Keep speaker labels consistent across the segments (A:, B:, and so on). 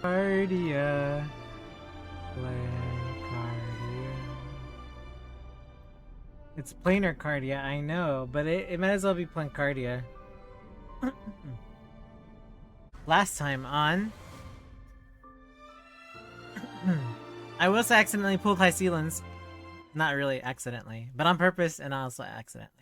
A: Planarcadia. Planarcadia. It's Planarcadia, I know, but it might as well be Planarcadia. Last time on... I was accidentally pulled High Sealands. Not really accidentally, but on purpose and also accidentally.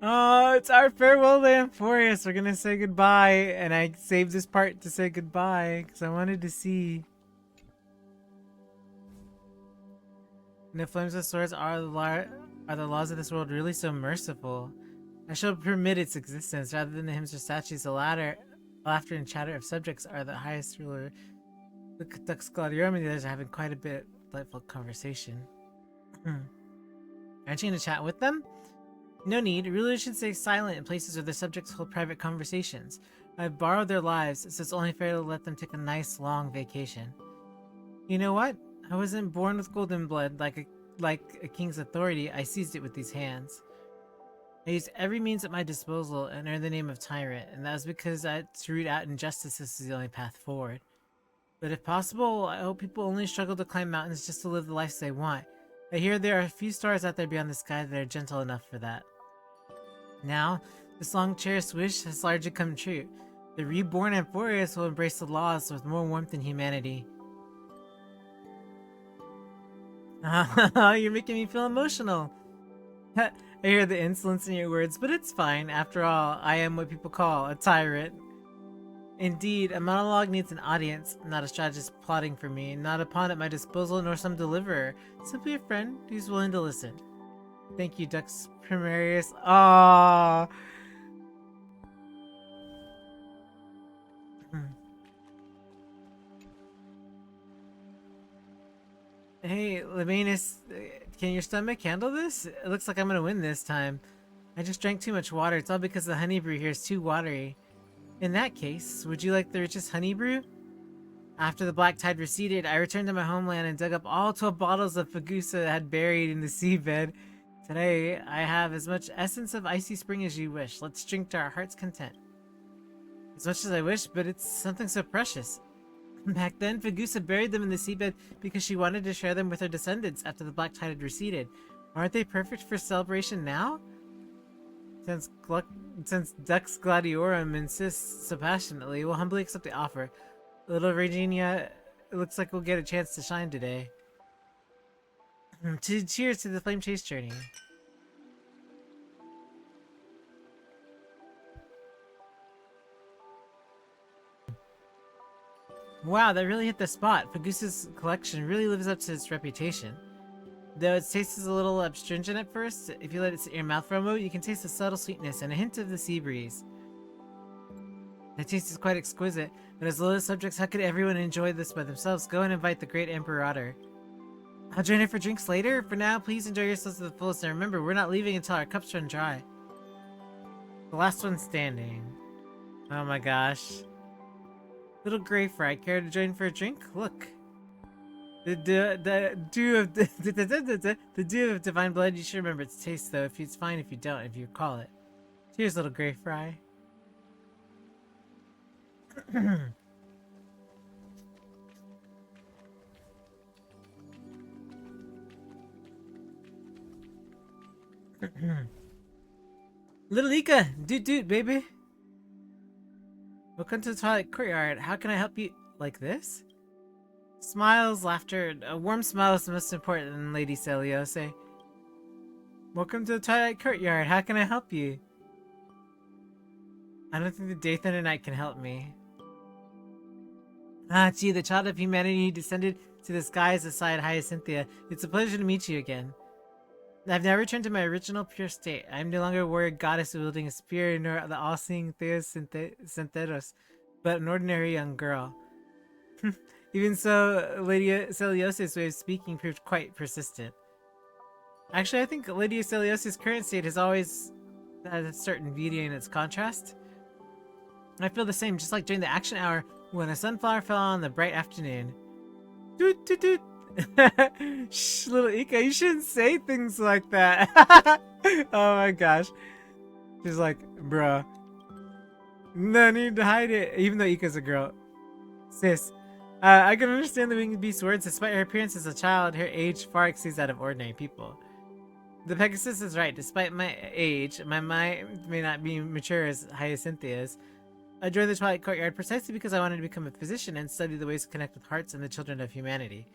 A: Oh, it's our farewell to Amphorius. We're gonna say goodbye, and I saved this part to say goodbye because I wanted to see. And the flames of swords are the laws of this world really so merciful? I shall permit its existence rather than the hymns or statues. The latter, laughter and chatter of subjects are the highest ruler. The Dux Gladiarum and the others are having quite a bit delightful conversation. Aren't you gonna chat with them? No need. Rulers should stay silent in places where their subjects hold private conversations. I've borrowed their lives, so it's only fair to let them take a nice long vacation. You know what? I wasn't born with golden blood like a king's authority. I seized it with these hands. I used every means at my disposal and earned the name of tyrant, and that was because to root out injustice is the only path forward. But if possible, I hope people only struggle to climb mountains just to live the lives they want. I hear there are a few stars out there beyond the sky that are gentle enough for that. Now, this long-cherished wish has largely come true. The reborn Amphorius will embrace the laws with more warmth and humanity. You're making me feel emotional. I hear the insolence in your words, but it's fine. After all, I am what people call a tyrant. Indeed, a monologue needs an audience, not a strategist plotting for me, not a pawn at my disposal, nor some deliverer. Simply a friend who's willing to listen. Thank you, Dux Primarius. Ah. Hey, Labanus, can your stomach handle this? It looks like I'm gonna win this time. I just drank too much water. It's all because the honey brew here is too watery. In that case, would you like the richest honey brew? After the black tide receded, I returned to my homeland and dug up all 12 bottles of Fagusa I had buried in the seabed. Today, I have as much essence of icy spring as you wish. Let's drink to our heart's content. As much as I wish, but it's something so precious. Back then, Fagusa buried them in the seabed because she wanted to share them with her descendants after the black tide had receded. Aren't they perfect for celebration now? Since Dux Gladiorum insists so passionately, we'll humbly accept the offer. Little Regina, it looks like we'll get a chance to shine today. Cheers to the Flame Chase journey. Wow, that really hit the spot. Fagusa's collection really lives up to its reputation. Though its taste is a little astringent at first, if you let it sit in your mouth for a moment, you can taste the subtle sweetness and a hint of the sea breeze. The taste is quite exquisite, but as loyal subjects, how could everyone enjoy this by themselves? Go and invite the great Emperor Otter. I'll join in for drinks later. For now, please enjoy yourselves to the fullest, and remember, we're not leaving until our cups run dry. The last one standing. Oh my gosh. Little gray fry, care to join for a drink? Look. The dew of divine blood, you should remember its taste though. It's fine if you don't, if you recall it. Cheers, little gray fry. Little Ika, doot baby. Welcome to the Twilight Courtyard. How can I help you? Like this? Smiles, laughter, a warm smile is the most important, Lady Celiose. Welcome to the Twilight Courtyard. How can I help you? I don't think the Day Thunder Knight can help me. Ah, gee, the child of humanity who descended to the skies aside Hyacinthia. It's a pleasure to meet you again. I've now returned to my original pure state. I am no longer a warrior goddess wielding a spear, nor the all-seeing Theos Syntheros, but an ordinary young girl. Even so, Lady Celiose's way of speaking proved quite persistent. Actually, I think Lady Celiose's current state has always had a certain beauty in its contrast. I feel the same, just like during the action hour when a sunflower fell on the bright afternoon. Doot doot doot! Shh, little Ika, you shouldn't say things like that. Oh my gosh. She's like, bruh. No need to hide it. Even though Ika's a girl. Sis. I can understand the winged beast's words. Despite her appearance as a child, her age far exceeds that of ordinary people. The Pegasus is right. Despite my age, my mind may not be mature as Hyacinthea's. I joined the Twilight Courtyard precisely because I wanted to become a physician and study the ways to connect with hearts and the children of humanity.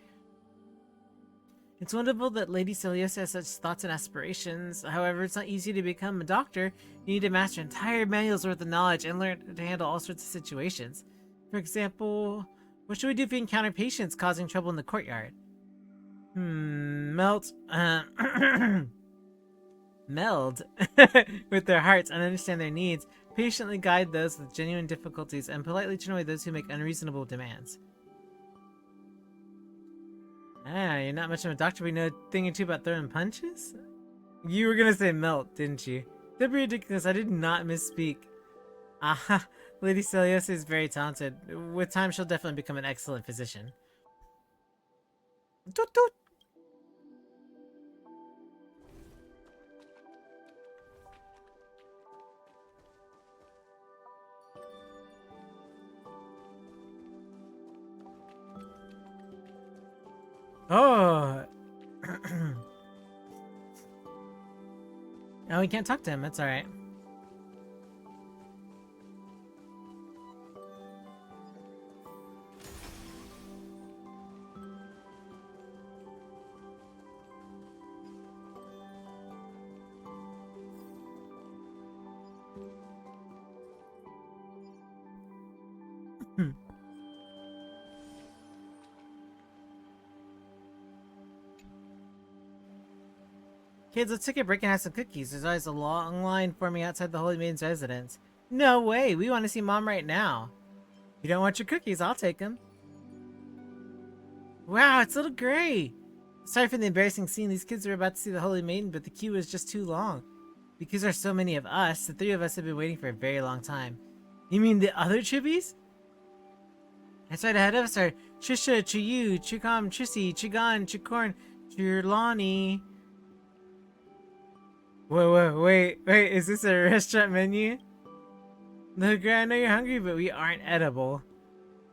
A: It's wonderful that Lady Celiosa has such thoughts and aspirations. However, it's not easy to become a doctor. You need to master entire manuals worth of knowledge and learn to handle all sorts of situations. For example, what should we do if we encounter patients causing trouble in the courtyard? Melt meld with their hearts and understand their needs. Patiently guide those with genuine difficulties and politely turn away those who make unreasonable demands. You're not much of a doctor, but you know a thing or two about throwing punches? You were gonna say melt, didn't you? That'd be ridiculous. I did not misspeak. Aha, Lady Celiosa is very talented. With time, she'll definitely become an excellent physician. Toot toot! Oh! Oh, we can't talk to him. That's alright. Kids, let's take a break and have some cookies. There's always a long line for me outside the Holy Maiden's residence. No way! We want to see Mom right now. If you don't want your cookies, I'll take them. Wow, it's Little Gray! Sorry for the embarrassing scene. These kids were about to see the Holy Maiden, but the queue was just too long. Because there's so many of us, the three of us have been waiting for a very long time. You mean the other Chibis? That's right, ahead of us are Trisha, Chiyu, Chikam, Trissy, Chigan, Chikorn, Chirlani. Wait, is this a restaurant menu? Look, I know you're hungry, but we aren't edible.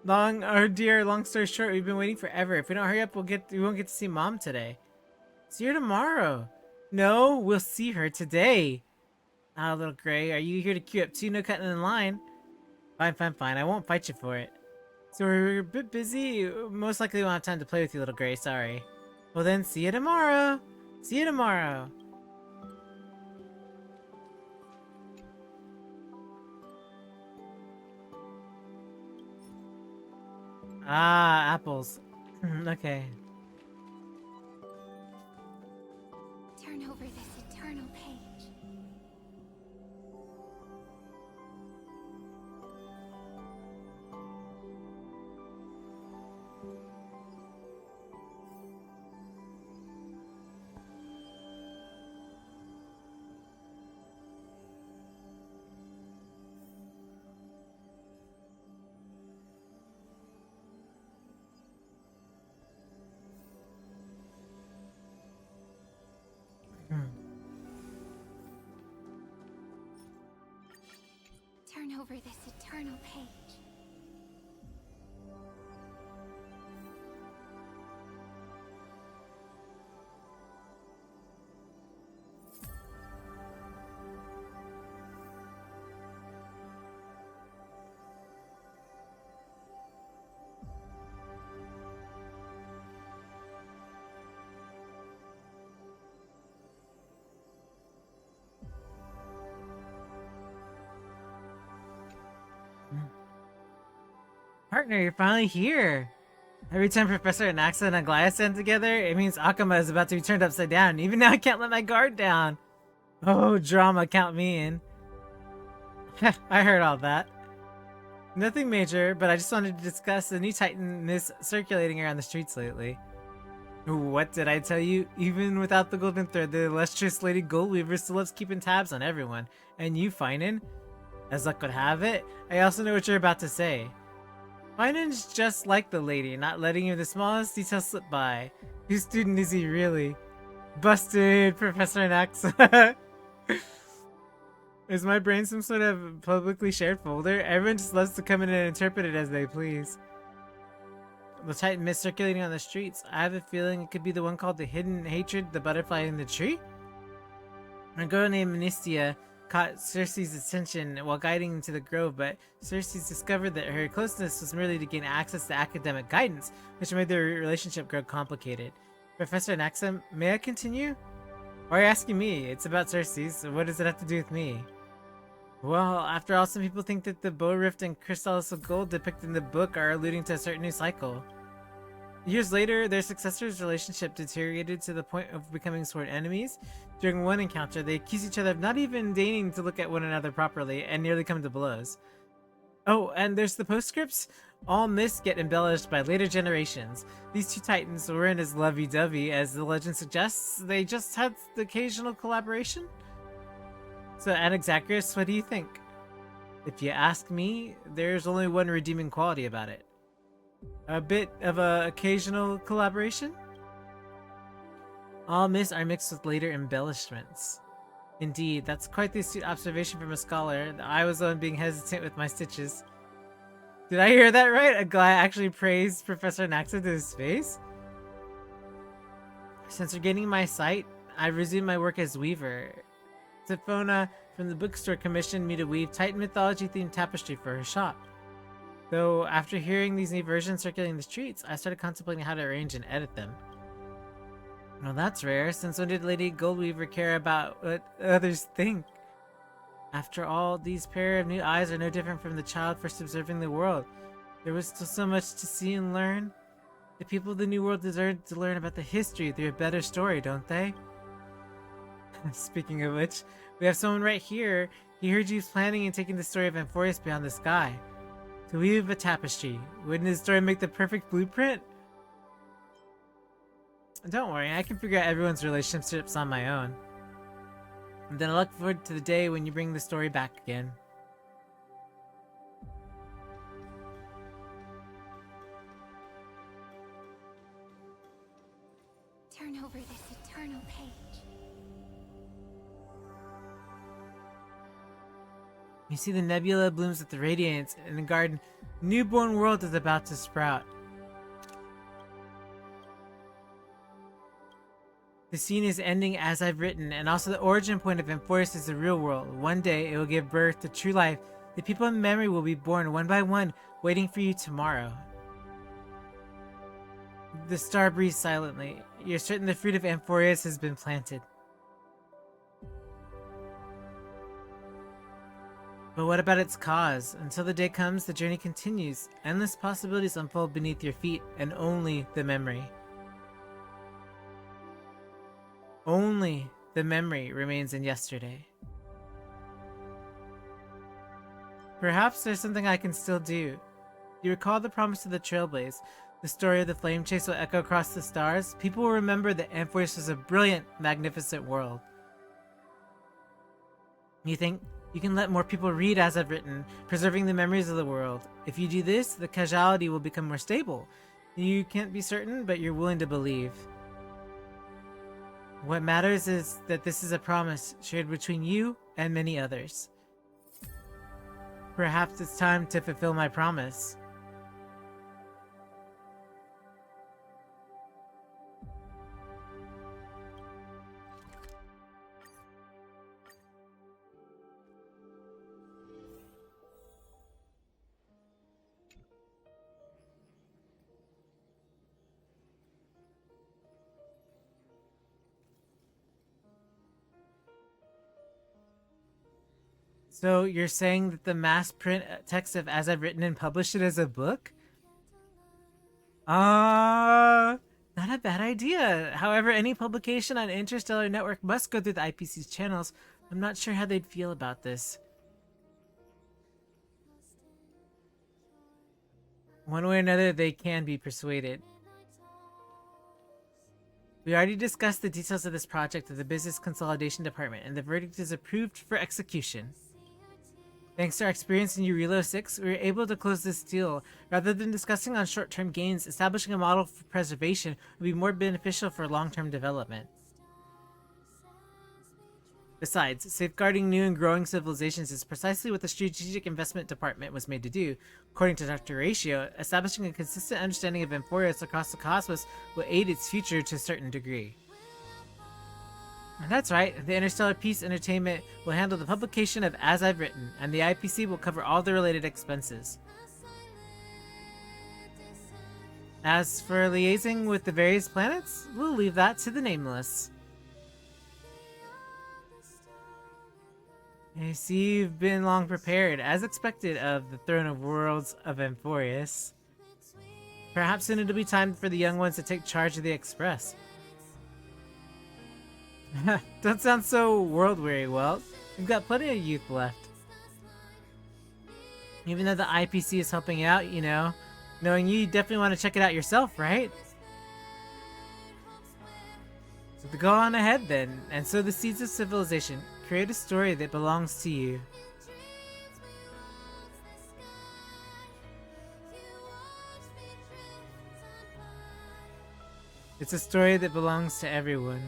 A: Long story short, we've been waiting forever. If we don't hurry up, we won't get to see Mom today. See her tomorrow. No, we'll see her today. Ah, Little Gray, are you here to queue up too? No cutting in line. Fine. I won't fight you for it. So we're a bit busy. Most likely we won't have time to play with you, Little Gray. Sorry. Well then, see you tomorrow. See you tomorrow. Ah, apples. Okay.
B: Turn over this eternal page. Turn over this eternal page.
A: Partner, you're finally here. Every time Professor Anaxa and Aglaya stand together, it means Akama is about to be turned upside down. Even now I can't let my guard down. Oh, drama, count me in. I heard all that. Nothing major, but I just wanted to discuss the new Titan circulating around the streets lately. What did I tell you? Even without the golden thread, the illustrious Lady Goldweaver still loves keeping tabs on everyone. And you, Finan? As luck would have it, I also know what you're about to say. Finan's just like the lady, not letting even the smallest detail slip by. Whose student is he really? Busted, Professor Anaxa. Is my brain some sort of publicly shared folder? Everyone just loves to come in and interpret it as they please. The tight mist circulating on the streets. I have a feeling it could be the one called the Hidden Hatred, the butterfly in the tree? A girl named Ministia caught Cersei's attention while guiding into the grove, but Cersei's discovered that her closeness was merely to gain access to academic guidance, which made their relationship grow complicated. Professor Naxum, may I continue? Why are you asking me? It's about Cersei, so what does it have to do with me? Well, after all, some people think that the bow rift and crystals of gold depicted in the book are alluding to a certain new cycle. Years later, their successors' relationship deteriorated to the point of becoming sworn enemies. During one encounter, they accused each other of not even deigning to look at one another properly and nearly come to blows. Oh, and there's the postscripts. All myths get embellished by later generations. These two titans weren't as lovey-dovey as the legend suggests. They just had the occasional collaboration. So, Anaxagoras, what do you think? If you ask me, there's only one redeeming quality about it. A bit of a occasional collaboration? All myths are mixed with later embellishments. Indeed, that's quite the astute observation from a scholar. I was the one being hesitant with my stitches. Did I hear that right? A guy actually praised Professor Naxa to his face? Since regaining my sight, I resumed my work as weaver. Tifona from the bookstore commissioned me to weave Titan mythology-themed tapestry for her shop. Though, after hearing these new versions circulating the streets, I started contemplating how to arrange and edit them. Well, that's rare, since when did Lady Goldweaver care about what others think? After all, these pair of new eyes are no different from the child first observing the world. There was still so much to see and learn. The people of the New World deserve to learn about the history through a better story, don't they? Speaking of which, we have someone right here. He heard you planning and taking the story of Amphorius beyond the sky. To weave a tapestry. Wouldn't his story make the perfect blueprint? Don't worry, I can figure out everyone's relationships on my own. And then I look forward to the day when you bring the story back again.
B: Turn over this eternal page.
A: You see the nebula blooms with the radiance in the garden. Newborn world is about to sprout. The scene is ending as I've written, and also the origin point of Amphorius is the real world. One day, it will give birth to true life. The people in memory will be born one by one, waiting for you tomorrow. The star breathes silently. You're certain the fruit of Amphorius has been planted. But what about its cause? Until the day comes, the journey continues. Endless possibilities unfold beneath your feet, and only the memory. Only the memory remains in yesterday. Perhaps there's something I can still do. You recall the promise of the Trailblaze. The story of the flame chase will echo across the stars. People will remember that Amphorius was a brilliant, magnificent world. You think you can let more people read as I've written, preserving the memories of the world. If you do this, the causality will become more stable. You can't be certain, but you're willing to believe. What matters is that this is a promise shared between you and many others. Perhaps it's time to fulfill my promise. So you're saying that the mass print text of As I've Written and published it as a book? Not a bad idea. However, any publication on Interstellar Network must go through the IPC's channels. I'm not sure how they'd feel about this. One way or another, they can be persuaded. We already discussed the details of this project with the Business Consolidation Department, and the verdict is approved for execution. Thanks to our experience in Urilo 6, we were able to close this deal. Rather than discussing on short-term gains, establishing a model for preservation would be more beneficial for long-term development. Besides, safeguarding new and growing civilizations is precisely what the Strategic Investment Department was made to do. According to Dr. Ratio, establishing a consistent understanding of Amphorius across the cosmos will aid its future to a certain degree. And that's right, the Interstellar Peace Entertainment will handle the publication of As I've Written, and the IPC will cover all the related expenses. As for liaising with the various planets, we'll leave that to the Nameless. I see you've been long prepared, as expected of the Throne of Worlds of Amphorius. Perhaps soon it'll be time for the young ones to take charge of the Express. Don't sound so world-weary, Welt. We've got plenty of youth left. Even though the IPC is helping out, you know, knowing you definitely want to check it out yourself, right? So go on ahead then, and sow the seeds of civilization. Create a story that belongs to you. It's a story that belongs to everyone.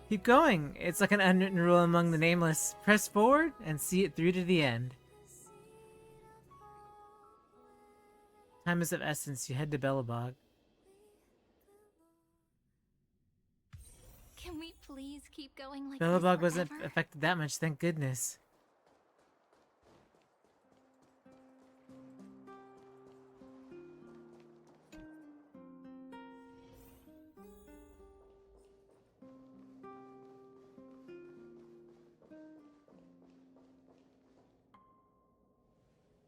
A: Keep going. It's like an unwritten rule among the Nameless. Press forward and see it through to the end. Time is of essence. You head to Bellabog.
B: Can we please keep going like this
A: Bellabog wasn't
B: forever?
A: affected that much, thank goodness.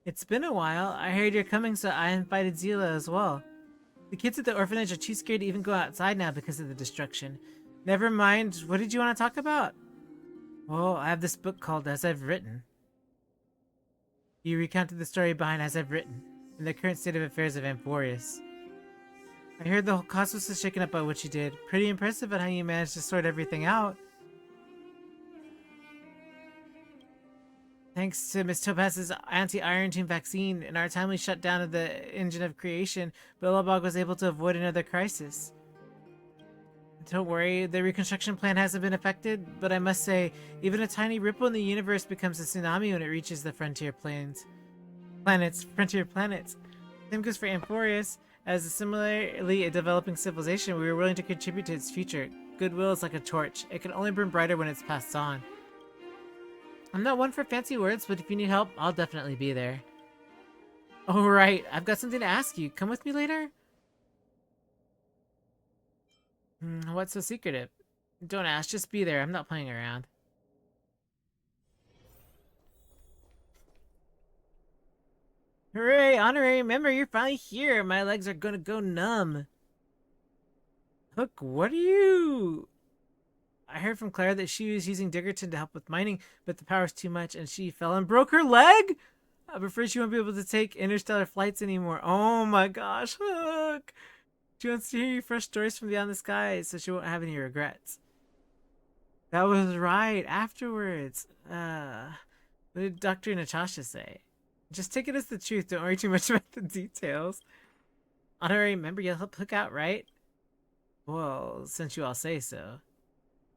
A: It's been a while. I heard you're coming, so I invited Zila as well. The kids at the orphanage are too scared to even go outside now because of the destruction. Never mind, what did you want to talk about? Well, I have this book called As I've Written. You recounted the story behind As I've Written, and the current state of affairs of Amphorius. I heard the whole cosmos is shaken up by what you did. Pretty impressive at how you managed to sort everything out. Thanks to Miss Topaz's anti-Iron Team vaccine and our timely shutdown of the engine of creation, Billabog was able to avoid another crisis. Don't worry, the reconstruction plan hasn't been affected, but I must say, even a tiny ripple in the universe becomes a tsunami when it reaches the frontier frontier planets. Same goes for Amphorius. As a similarly a developing civilization, we were willing to contribute to its future. Goodwill is like a torch. It can only burn brighter when it's passed on. I'm not one for fancy words, but if you need help, I'll definitely be there. Oh, right. I've got something to ask you. Come with me later? What's so secretive? Don't ask. Just be there. I'm not playing around. Hooray! Honorary member, you're finally here. My legs are gonna go numb. Hook, what are you... I heard from Claire that she was using Diggerton to help with mining, but the power's too much and she fell and broke her leg? I'm afraid she won't be able to take interstellar flights anymore. Oh my gosh, Hook! She wants to hear your fresh stories from beyond the skies, so she won't have any regrets. That was right, afterwards. What did Dr. Natasha say? Just take it as the truth, don't worry too much about the details. Honorary member, you'll help Hook out, right? Well, since you all say so.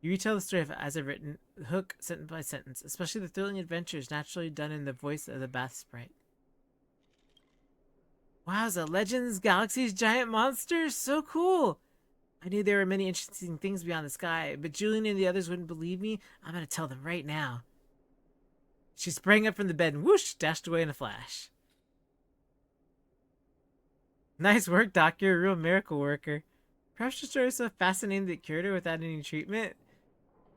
A: You retell the story of As I've Written, Hook, sentence by sentence, especially the thrilling adventures naturally done in the voice of the Bath Sprite. Wowza, Legends, Galaxies, Giant Monsters, so cool! I knew there were many interesting things beyond the sky, but Julian and the others wouldn't believe me. I'm gonna tell them right now. She sprang up from the bed and whoosh, dashed away in a flash. Nice work, Doc, you're a real miracle worker. Perhaps your story is so fascinating that it cured her without any treatment.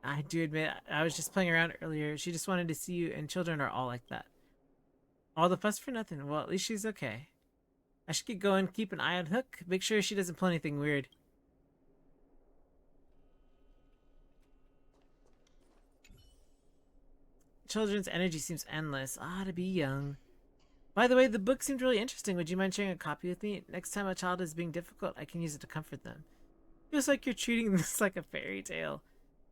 A: I do admit, I was just playing around earlier. She just wanted to see you, and children are all like that. All the fuss for nothing. Well, at least she's okay. I should get going, keep an eye on Hook, make sure she doesn't pull anything weird. Children's energy seems endless. Ah, to be young. By the way, the book seemed really interesting. Would you mind sharing a copy with me? Next time a child is being difficult, I can use it to comfort them. Feels like you're treating this like a fairy tale.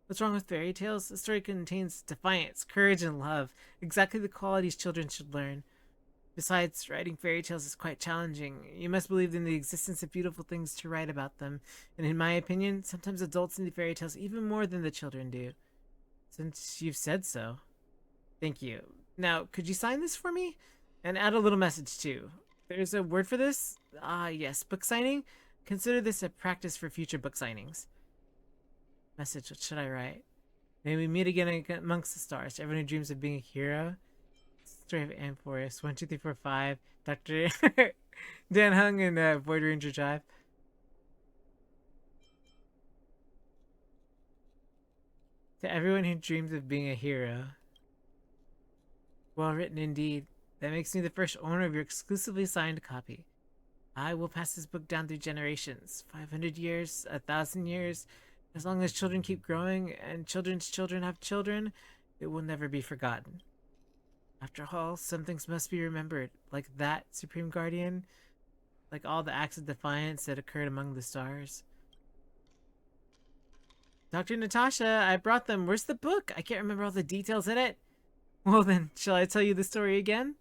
A: What's wrong with fairy tales? The story contains defiance, courage, and love. Exactly the qualities children should learn. Besides, writing fairy tales is quite challenging. You must believe in the existence of beautiful things to write about them. And in my opinion, sometimes adults need fairy tales even more than the children do. Since you've said so. Thank you. Now, could you sign this for me? And add a little message too. There's a word for this? Ah, yes, book signing. Consider this a practice for future book signings. Message, what should I write? May we meet again amongst the stars. Everyone who dreams of being a hero. Story of Amphoris. 1, 2, 3, 4, 5. Dr. Dan Hung and Void Ranger Drive. To everyone who dreams of being a hero. Well written indeed. That makes me the first owner of your exclusively signed copy. I will pass this book down through generations. 500 years, 1,000 years. As long as children keep growing and children's children have children, it will never be forgotten. After all, some things must be remembered, like that, Supreme Guardian, like all the acts of defiance that occurred among the stars. Dr. Natasha, I brought them. Where's the book? I can't remember all the details in it. Well then, shall I tell you the story again?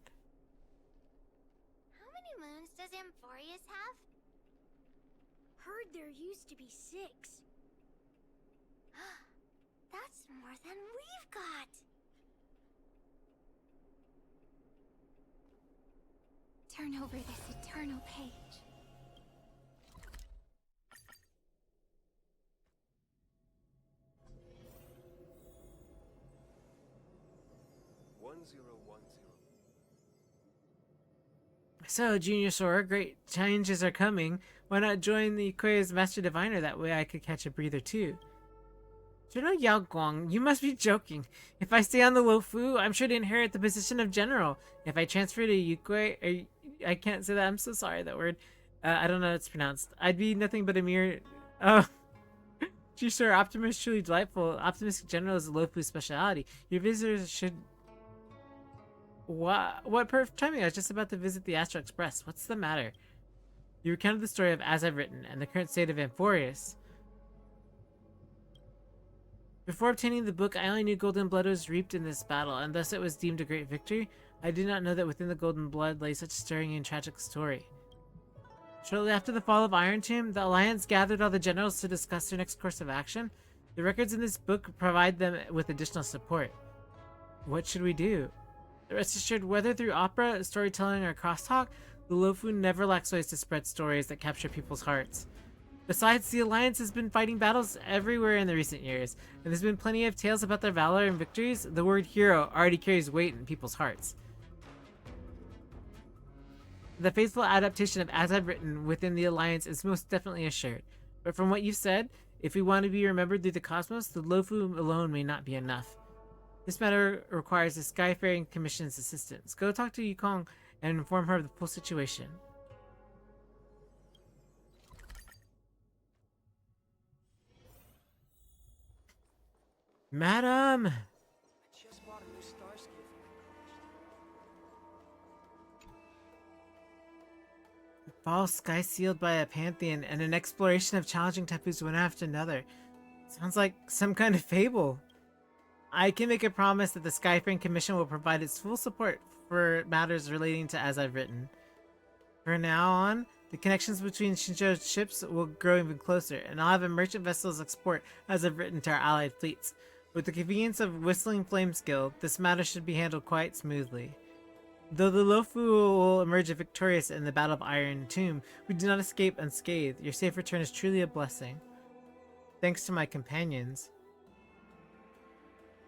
B: How many moons does Amphorius have?
C: Heard there used to be 6.
B: That's more than we've got. Turn over this eternal page.
A: So, Junior Sora, great changes are coming. Why not join the Koya's Master Diviner? That way I could catch a breather too. General Yao Guang, you must be joking. If I stay on the Luofu, I'm sure to inherit the position of general. If I transfer to Yukui, I can't say that. I'm so sorry, that word. I don't know how it's pronounced. I'd be nothing but a mere... Oh. Gee, sir, Optimus truly delightful. Optimistic general is a Luofu speciality. Your visitors should... What perfect timing. I was just about to visit the Astro Express. What's the matter? You recounted the story of As I've Written and the current state of Amphorius. Before obtaining the book, I only knew golden blood was reaped in this battle, and thus it was deemed a great victory. I did not know that within the golden blood lay such a stirring and tragic story. Shortly after the fall of Iron Tomb, the Alliance gathered all the generals to discuss their next course of action. The records in this book provide them with additional support. What should we do? Rest assured, whether through opera, storytelling, or crosstalk, the Luofu never lacks ways to spread stories that capture people's hearts. Besides, the Alliance has been fighting battles everywhere in the recent years, and there's been plenty of tales about their valor and victories. The word hero already carries weight in people's hearts. The faithful adaptation of As I've Written within the Alliance is most definitely assured. But from what you've said, if we want to be remembered through the cosmos, the Luofu alone may not be enough. This matter requires the Skyfaring Commission's assistance. Go talk to Yukong and inform her of the full situation. Madam!
D: I just bought a new star ski for my
A: Fall sky sealed by a pantheon and an exploration of challenging taboos one after another. Sounds like some kind of fable. I can make a promise that the Skyfaring Commission will provide its full support for matters relating to As I've Written. From now on, the connections between Shinjo's ships will grow even closer, and I'll have a merchant vessels export As I've Written to our allied fleets. With the convenience of Whistling Flames Guild, this matter should be handled quite smoothly. Though the Luofu will emerge victorious in the Battle of Iron Tomb, we do not escape unscathed. Your safe return is truly a blessing. Thanks to my companions.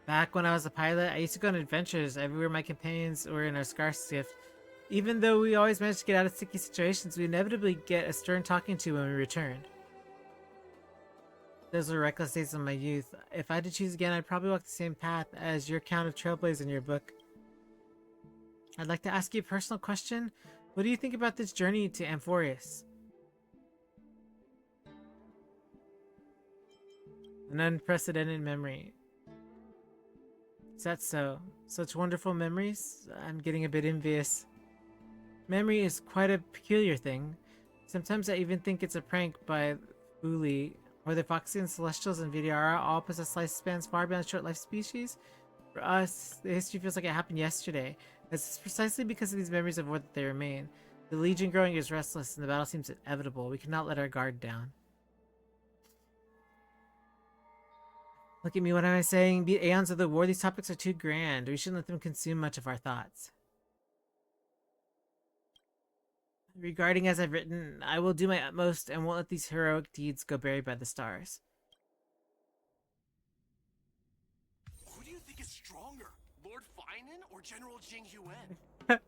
A: Back when I was a pilot, I used to go on adventures everywhere my companions were in our scar skiff. Even though we always managed to get out of sticky situations, we inevitably get a stern talking to when we returned. Those were reckless days of my youth. If I had to choose again, I'd probably walk the same path as your account of Trailblaze in your book. I'd like to ask you a personal question. What do you think about this journey to Amphorius? An unprecedented memory. Is that so? Such wonderful memories? I'm getting a bit envious. Memory is quite a peculiar thing. Sometimes I even think it's a prank by Uli. Whether Foxy and Celestials and Vidyara all possess lifespans far beyond short life species? For us, the history feels like it happened yesterday. It's precisely because of these memories of war that they remain. The Legion growing is restless and the battle seems inevitable. We cannot let our guard down. Look at me, what am I saying? Be aeons of the war, these topics are too grand. We shouldn't let them consume much of our thoughts. Regarding as I've written, I will do my utmost and won't let these heroic deeds go buried by the stars.
E: Who do you think is stronger, Lord Finan or General Jing Yuan?
B: Why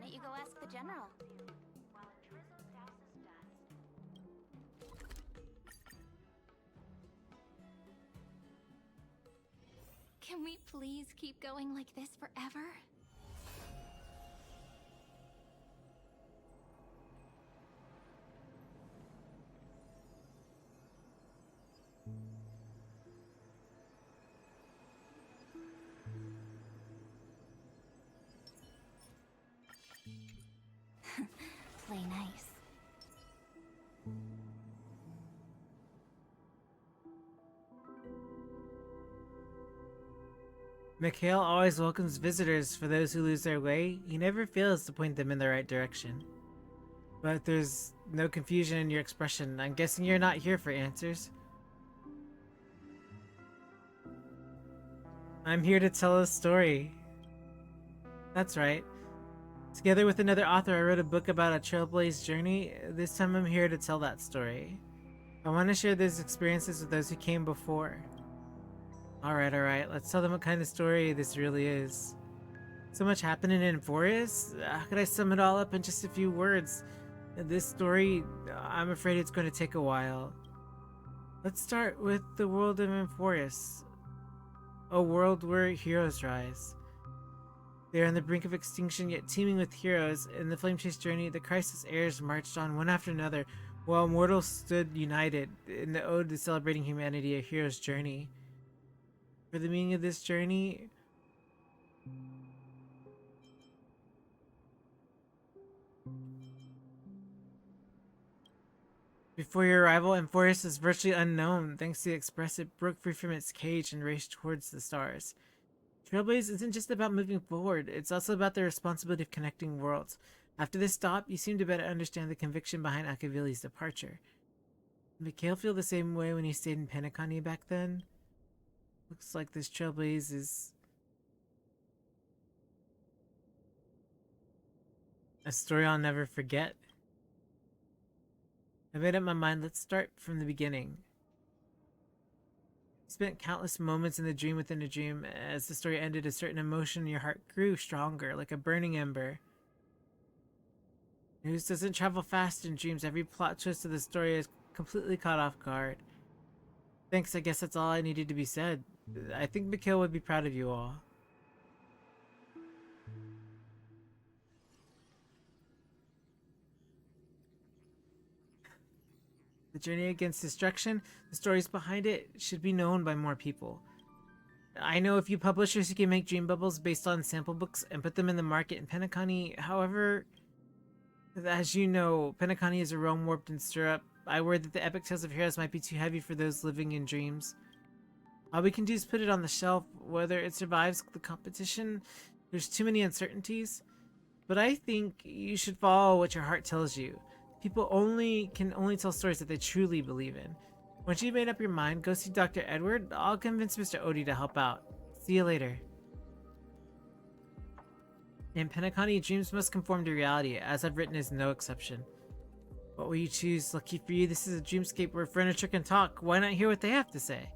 B: don't you go ask the general? Can we please keep going like this forever? Play nice.
A: Mikhail always welcomes visitors. For those who lose their way, he never fails to point them in the right direction. But there's no confusion in your expression. I'm guessing you're not here for answers. I'm here to tell a story. That's right. Together with another author, I wrote a book about a trailblaze journey. This time I'm here to tell that story. I want to share those experiences with those who came before. Alright, let's tell them what kind of story this really is. So much happening in Forest? How could I sum it all up in just a few words? This story, I'm afraid it's going to take a while. Let's start with the world of Forest. A world where heroes rise. They are on the brink of extinction, yet teeming with heroes. In the Flame Chase journey, the Crisis heirs marched on one after another, while mortals stood united in the ode to celebrating humanity, a hero's journey. For the meaning of this journey, before your arrival, Forest is virtually unknown. Thanks to the Express, it broke free from its cage and raced towards the stars. Trailblaze isn't just about moving forward, it's also about the responsibility of connecting worlds. After this stop, you seem to better understand the conviction behind Akavili's departure. Did Mikhail feel the same way when he stayed in Planarcadia back then? Looks like this Trailblaze is a story I'll never forget. I made up my mind, let's start from the beginning. You spent countless moments in the dream within a dream. As the story ended, a certain emotion in your heart grew stronger, like a burning ember. News doesn't travel fast in dreams. Every plot twist of the story is completely caught off guard. Thanks, I guess that's all I needed to be said. I think Mikhail would be proud of you all. The journey against destruction, the stories behind it, should be known by more people. I know a few publishers who can make dream bubbles based on sample books and put them in the market in Penacony. However, as you know, Penacony is a realm warped in syrup. I worry that the epic tales of heroes might be too heavy for those living in dreams. All we can do is put it on the shelf. Whether it survives the competition, there's too many uncertainties. But I think you should follow what your heart tells you. People can only tell stories that they truly believe in. Once you've made up your mind, go see Dr. Edward. I'll convince Mr. Odie to help out. See you later. In Penacony, dreams must conform to reality, as I've written is no exception. What will you choose? Lucky for you, this is a dreamscape where furniture can talk. Why not hear what they have to say?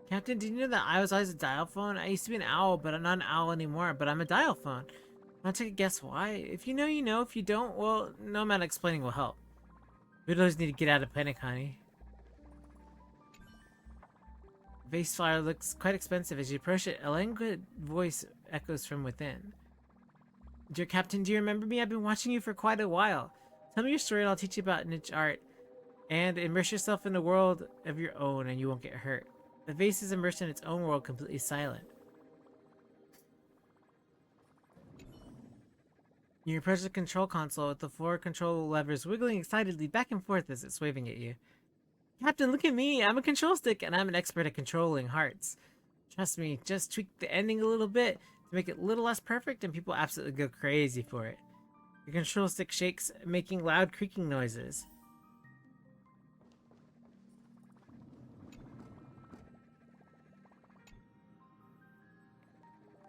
A: Captain, did you know that I was always a dial phone? I used to be an owl, but I'm not an owl anymore, but I'm a dial phone. Want to take a guess why? If you know, you know. If you don't, well, no amount of explaining will help. We always need to get out of Penacony. Vase flower looks quite expensive. As you approach it, a languid voice echoes from within. Dear Captain, do you remember me? I've been watching you for quite a while. Tell me your story and I'll teach you about niche art. And immerse yourself in a world of your own and you won't get hurt. The vase is immersed in its own world, completely silent. You approach the control console with the 4 control levers wiggling excitedly back and forth as it's waving at you. Captain, look at me! I'm a control stick and I'm an expert at controlling hearts. Trust me, just tweak the ending a little bit. It's to make it a little less perfect, and people absolutely go crazy for it. Your control stick shakes, making loud creaking noises.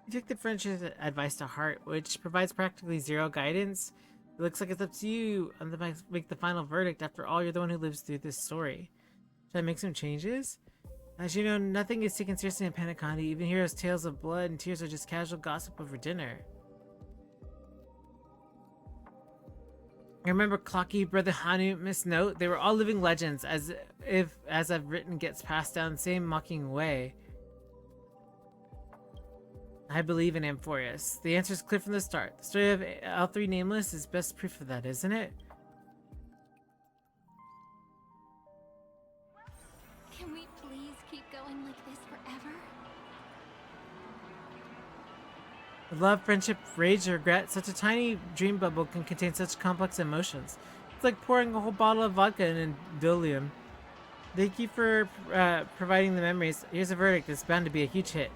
A: You took the French's advice to heart, which provides practically zero guidance. It looks like it's up to you to make the final verdict. After all, you're the one who lives through this story. Should I make some changes? As you know, nothing is taken seriously in Planarcadia. Even heroes' tales of blood and tears are just casual gossip over dinner. I remember Clocky, Brother Hanu, Miss Note. They were all living legends, as I've written, gets passed down the same mocking way. I believe in Amphorius. The answer is clear from the start. The story of L3 Nameless is best proof of that, isn't it?
B: Can we please keep going like this forever?
A: Love, friendship, rage, or regret. Such a tiny dream bubble can contain such complex emotions. It's like pouring a whole bottle of vodka in a Dolium. Thank you for providing the memories. Here's a verdict. It's bound to be a huge hit.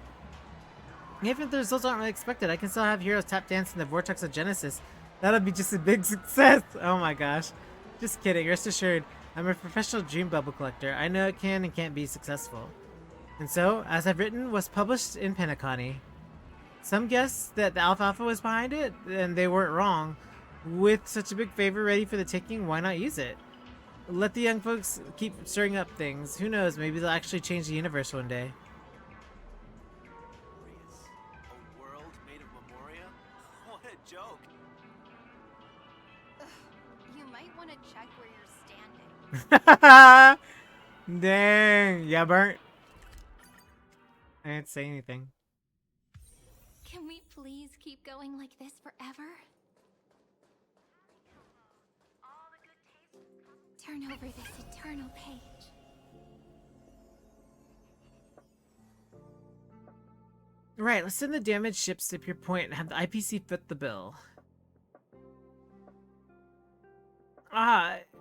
A: Even if the results aren't really expected, I can still have heroes tap dance in the vortex of Genesis. That'll be just a big success. Oh my gosh. Just kidding. Rest assured, I'm a professional dream bubble collector. I know it can and can't be successful. And so, as I've written, was published in Planarcadia. Some guessed that the Alfalfa was behind it, and they weren't wrong. With such a big favor ready for the taking, why not use it? Let the young folks keep stirring up things. Who knows, maybe they'll actually change the universe one day.
E: A world made of Memoria? What a joke.
B: You might want to check where you're standing.
A: Dang, yeah, burnt. I didn't say anything.
B: Can we please keep going like this forever? Turn over this eternal page.
A: Right, let's send the damaged ships to Pure Point and have the IPC foot the bill.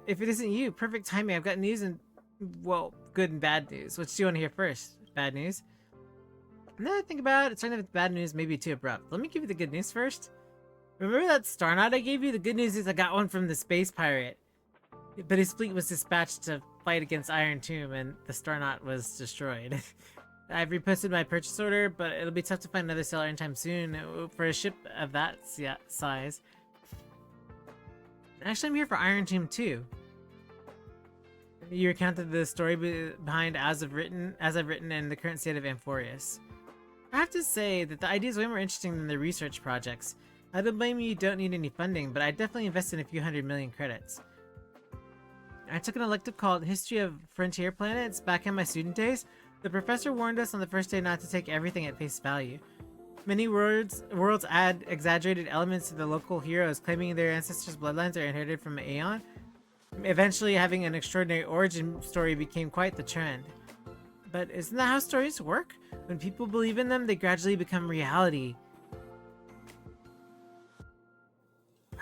A: If it isn't you, perfect timing. I've got news and, well, good and bad news. What do you want to hear first? Bad news? Now that I think about it, it's starting with bad news may be too abrupt. Let me give you the good news first. Remember that star knot I gave you? The good news is I got one from the space pirate. But his fleet was dispatched to fight against Iron Tomb, and the star knot was destroyed. I've reposted my purchase order, but it'll be tough to find another seller anytime soon for a ship of that size. Actually, I'm here for Iron Tomb too. You recounted the story behind as I've written and the current state of Amphorius. I have to say that the idea is way more interesting than the research projects. I don't blame you don't need any funding, but I definitely invested in a few 100 million credits. I took an elective called History of Frontier Planets back in my student days. The professor warned us on the first day not to take everything at face value. Many worlds add exaggerated elements to the local heroes, claiming their ancestors' bloodlines are inherited from Aeon. Eventually, having an extraordinary origin story became quite the trend. But isn't that how stories work? When people believe in them, they gradually become reality.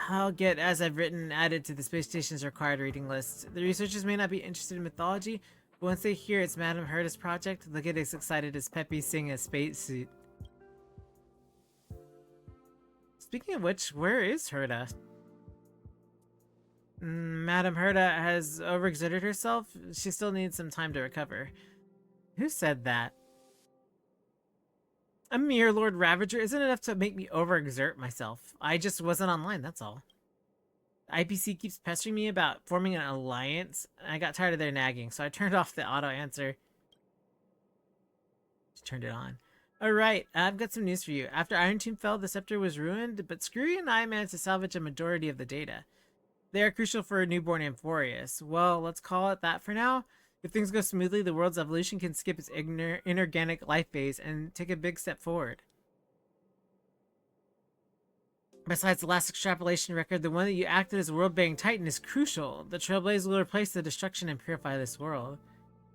A: I'll get As I've Written added to the space station's required reading list. The researchers may not be interested in mythology, but once they hear it's Madame Herda's project, they'll get as excited as Peppy seeing a spacesuit. Speaking of which, where is Herda? Madame Herda has overexerted herself. She still needs some time to recover. Who said that? A mere Lord Ravager isn't enough to make me overexert myself. I just wasn't online, that's all. The IPC keeps pestering me about forming an alliance, and I got tired of their nagging, so I turned off the auto answer. Just turned it on. Alright, I've got some news for you. After Iron Tomb fell, the scepter was ruined, but Screwy and I managed to salvage a majority of the data. They are crucial for a newborn Amphorius. Well, let's call it that for now. If things go smoothly, the world's evolution can skip its inorganic life phase and take a big step forward. Besides the last extrapolation record, the one that you acted as world-bearing titan is crucial. The Trailblaze will replace the destruction and purify this world.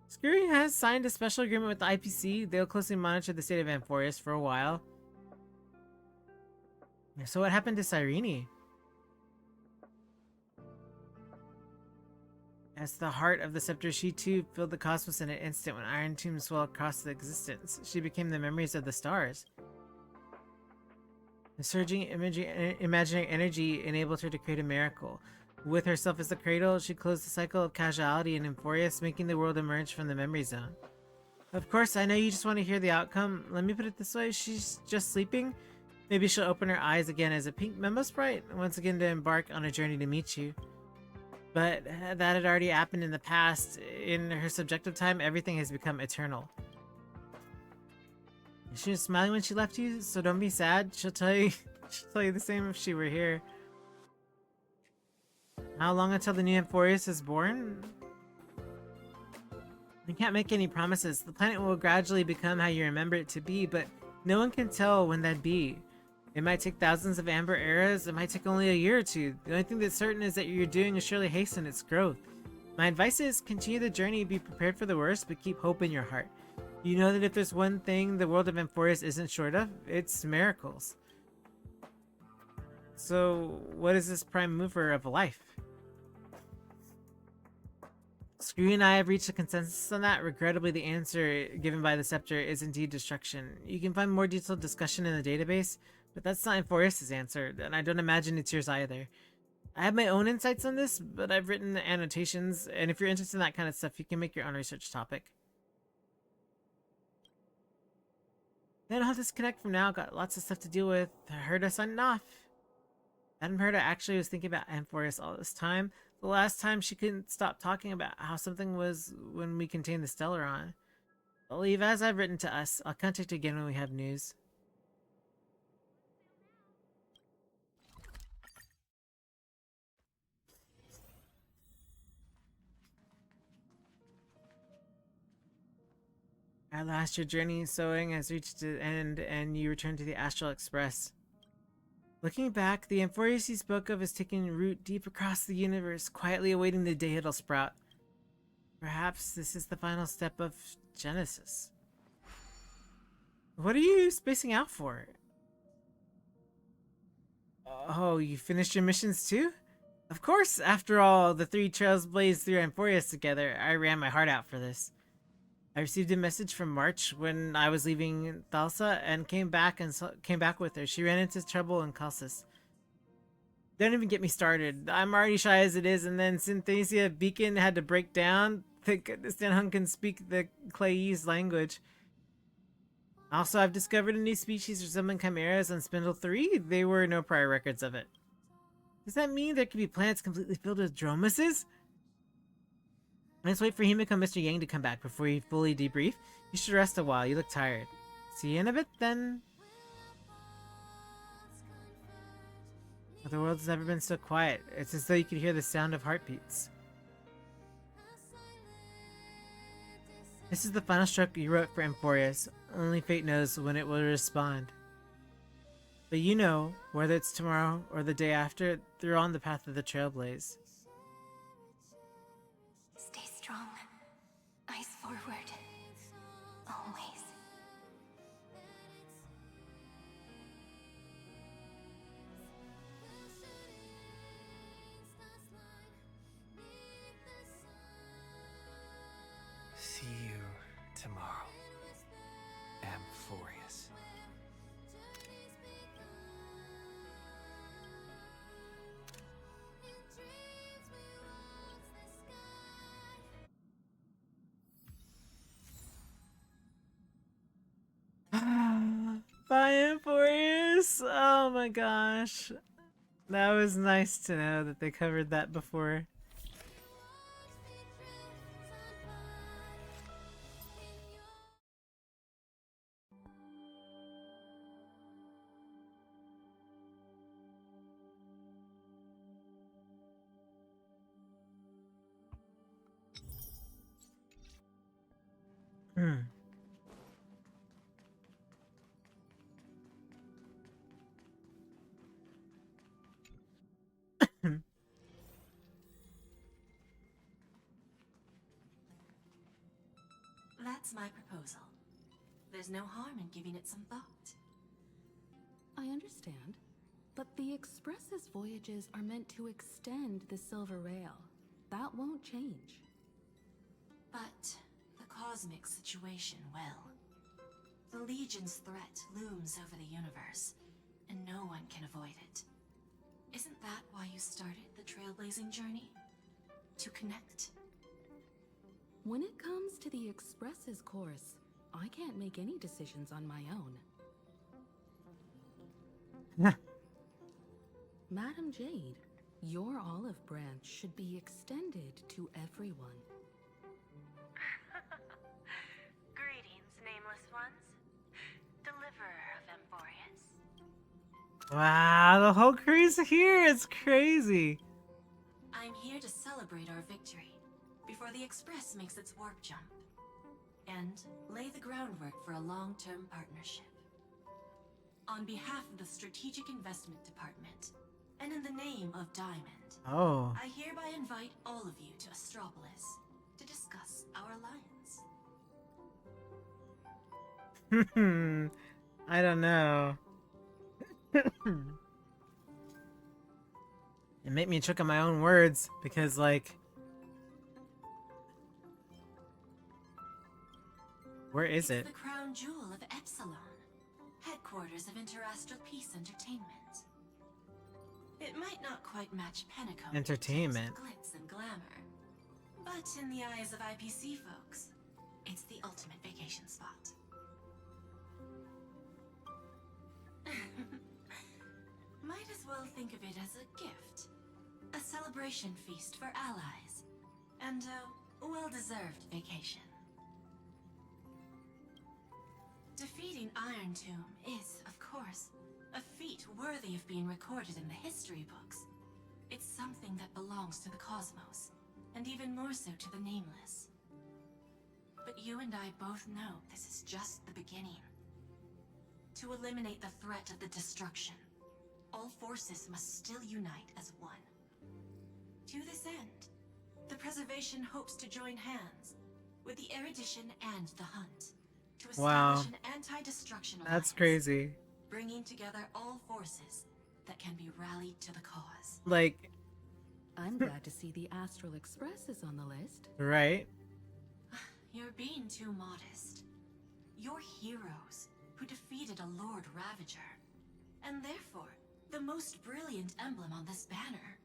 A: Screwy has signed a special agreement with the IPC. They'll closely monitor the state of Amphorius for a while. So what happened to Cyrene? As the heart of the scepter, she too filled the cosmos in an instant when Iron Tomb swelled across the existence. She became the memories of the stars. The surging imaginary energy enabled her to create a miracle. With herself as the cradle, she closed the cycle of causality and Euphorius, making the world emerge from the memory zone. Of course, I know you just want to hear the outcome. Let me put it this way, she's just sleeping. Maybe she'll open her eyes again as a pink memo sprite, once again to embark on a journey to meet you. But that had already happened in the past. In her subjective time, everything has become eternal. She was smiling when she left you, so don't be sad. She'll tell you the same if she were here. How long until the new Euphorius is born? I can't make any promises. The planet will gradually become how you remember it to be, but no one can tell when that'd be. It might take thousands of amber eras, it might take only a year or two. The only thing that's certain is that you're doing is surely hasten its growth. My advice is continue the journey, be prepared for the worst, but keep hope in your heart. You know that if there's one thing the world of Euphorius isn't short of, it's miracles. So, what is this prime mover of life? Screw and I have reached a consensus on that. Regrettably, the answer given by the scepter is indeed destruction. You can find more detailed discussion in the database, but that's not Euphorius' answer, and I don't imagine it's yours either. I have my own insights on this, but I've written the annotations, and if you're interested in that kind of stuff, you can make your own research topic. Then I'll disconnect from now, got lots of stuff to deal with. I heard us signing off. Hadn't heard I actually was thinking about Euphorius all this time. The last time she couldn't stop talking about how something was when we contained the Stellaron. I'll leave as I've written to us. I'll contact you again when we have news. At last, your journey sewing has reached its end, and you return to the Astral Express. Looking back, the Euphorius you spoke of is taking root deep across the universe, quietly awaiting the day it'll sprout. Perhaps this is the final step of Genesis. What are you spacing out for? Oh, you finished your missions too? Of course, after all, the three trails blazed through Euphorius together. I ran my heart out for this. I received a message from March when I was leaving Thalsa and came back with her. She ran into trouble in Kalsis. Don't even get me started. I'm already shy as it is, and then Synthesia Beacon had to break down. Thank goodness Danhun can speak the Clayese language. Also, I've discovered a new species resembling chimeras on Spindle 3. There were no prior records of it. Does that mean there could be planets completely filled with dromuses? Let's wait for Himiko and Mr. Yang to come back before you fully debrief. You should rest a while. You look tired. See you in a bit then. The world has never been so quiet. It's as though you could hear the sound of heartbeats. This is the final stroke you wrote for Euphorius. Only fate knows when it will respond. But you know, whether it's tomorrow or the day after, they're on the path of the Trailblaze.
F: Stay strong. Eyes forward. Always.
E: See you tomorrow, Euphorius.
A: Bye, Euphorius! Oh my gosh. That was nice to know that they covered that before.
G: That's my proposal. There's no harm in giving it some thought.
H: I understand, but the Express's voyages are meant to extend the Silver Rail. That won't change.
G: But the cosmic situation will. The Legion's threat looms over the universe, and no one can avoid it. Isn't that why you started the trailblazing journey? To connect?
H: When it comes to the Express's course, I can't make any decisions on my own. Madam Jade, your olive branch should be extended to everyone.
I: Greetings, nameless ones. Deliverer of Emborius.
A: Wow, the whole crew's here. It's crazy.
G: I'm here to celebrate our victory before the Express makes its warp jump and lay the groundwork for a long-term partnership. On behalf of the Strategic Investment Department, and in the name of Diamond,
A: Oh.
G: I hereby invite all of you to Astropolis to discuss our alliance.
A: I don't know. It made me choke on my own words because, like, where is it?
G: It's the crown jewel of Epsilon, headquarters of Interastral Peace Entertainment. It might not quite match Penacone
A: Entertainment.
G: glitz and glamour, but in the eyes of IPC folks, it's the ultimate vacation spot. Might as well think of it as a gift, a celebration feast for allies, and a well-deserved vacation. Defeating Iron Tomb is, of course, a feat worthy of being recorded in the history books. It's something that belongs to the cosmos, and even more so to the Nameless. But you and I both know this is just the beginning. To eliminate the threat of the destruction, all forces must still unite as one. To this end, the Preservation hopes to join hands with the Erudition and the Hunt to establish an anti-destruction alliance.
A: That's crazy.
G: Bringing together all forces that can be rallied to the cause.
A: Like,
H: I'm glad to see the Astral Express is on the list.
A: right?
G: You're being too modest. You're heroes who defeated a Lord Ravager, and therefore the most brilliant emblem on this banner.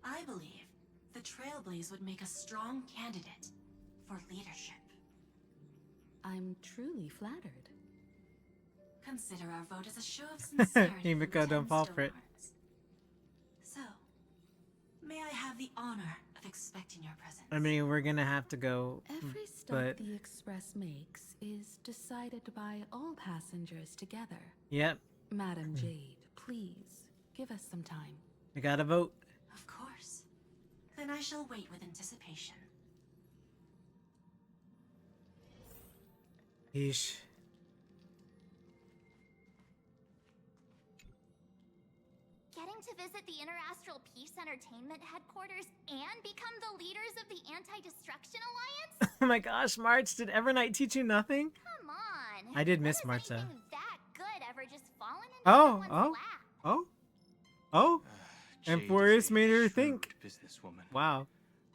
G: I believe the Trailblaze would make a strong candidate for leadership.
H: I'm truly flattered.
G: Consider our vote as a show of sincerity.
A: Himiko,
G: from
A: don't
G: 10
A: fall for it.
G: Stonehorns. So, may I have the honor of expecting your presence?
A: I mean, we're gonna have to go,
H: Every stop
A: but
H: the Express makes is decided by all passengers together.
A: yep,
H: Madam Jade, please, give us some time.
A: we gotta vote.
G: Of course. Then I shall wait with anticipation.
A: Yeesh.
B: Getting to visit the Interastral Peace Entertainment headquarters and become the leaders of the Anti-Destruction Alliance?
A: Oh my gosh, March, did Evernight teach you nothing?
B: Come on.
A: I did
B: When
A: miss
B: has
A: March, though.
B: anything that good ever just fallen into
A: Oh,
B: someone's lap?
A: Oh,
E: Jade
A: Emphorius
E: is a
A: made her
E: shrewd
A: think.
E: businesswoman.
A: Wow.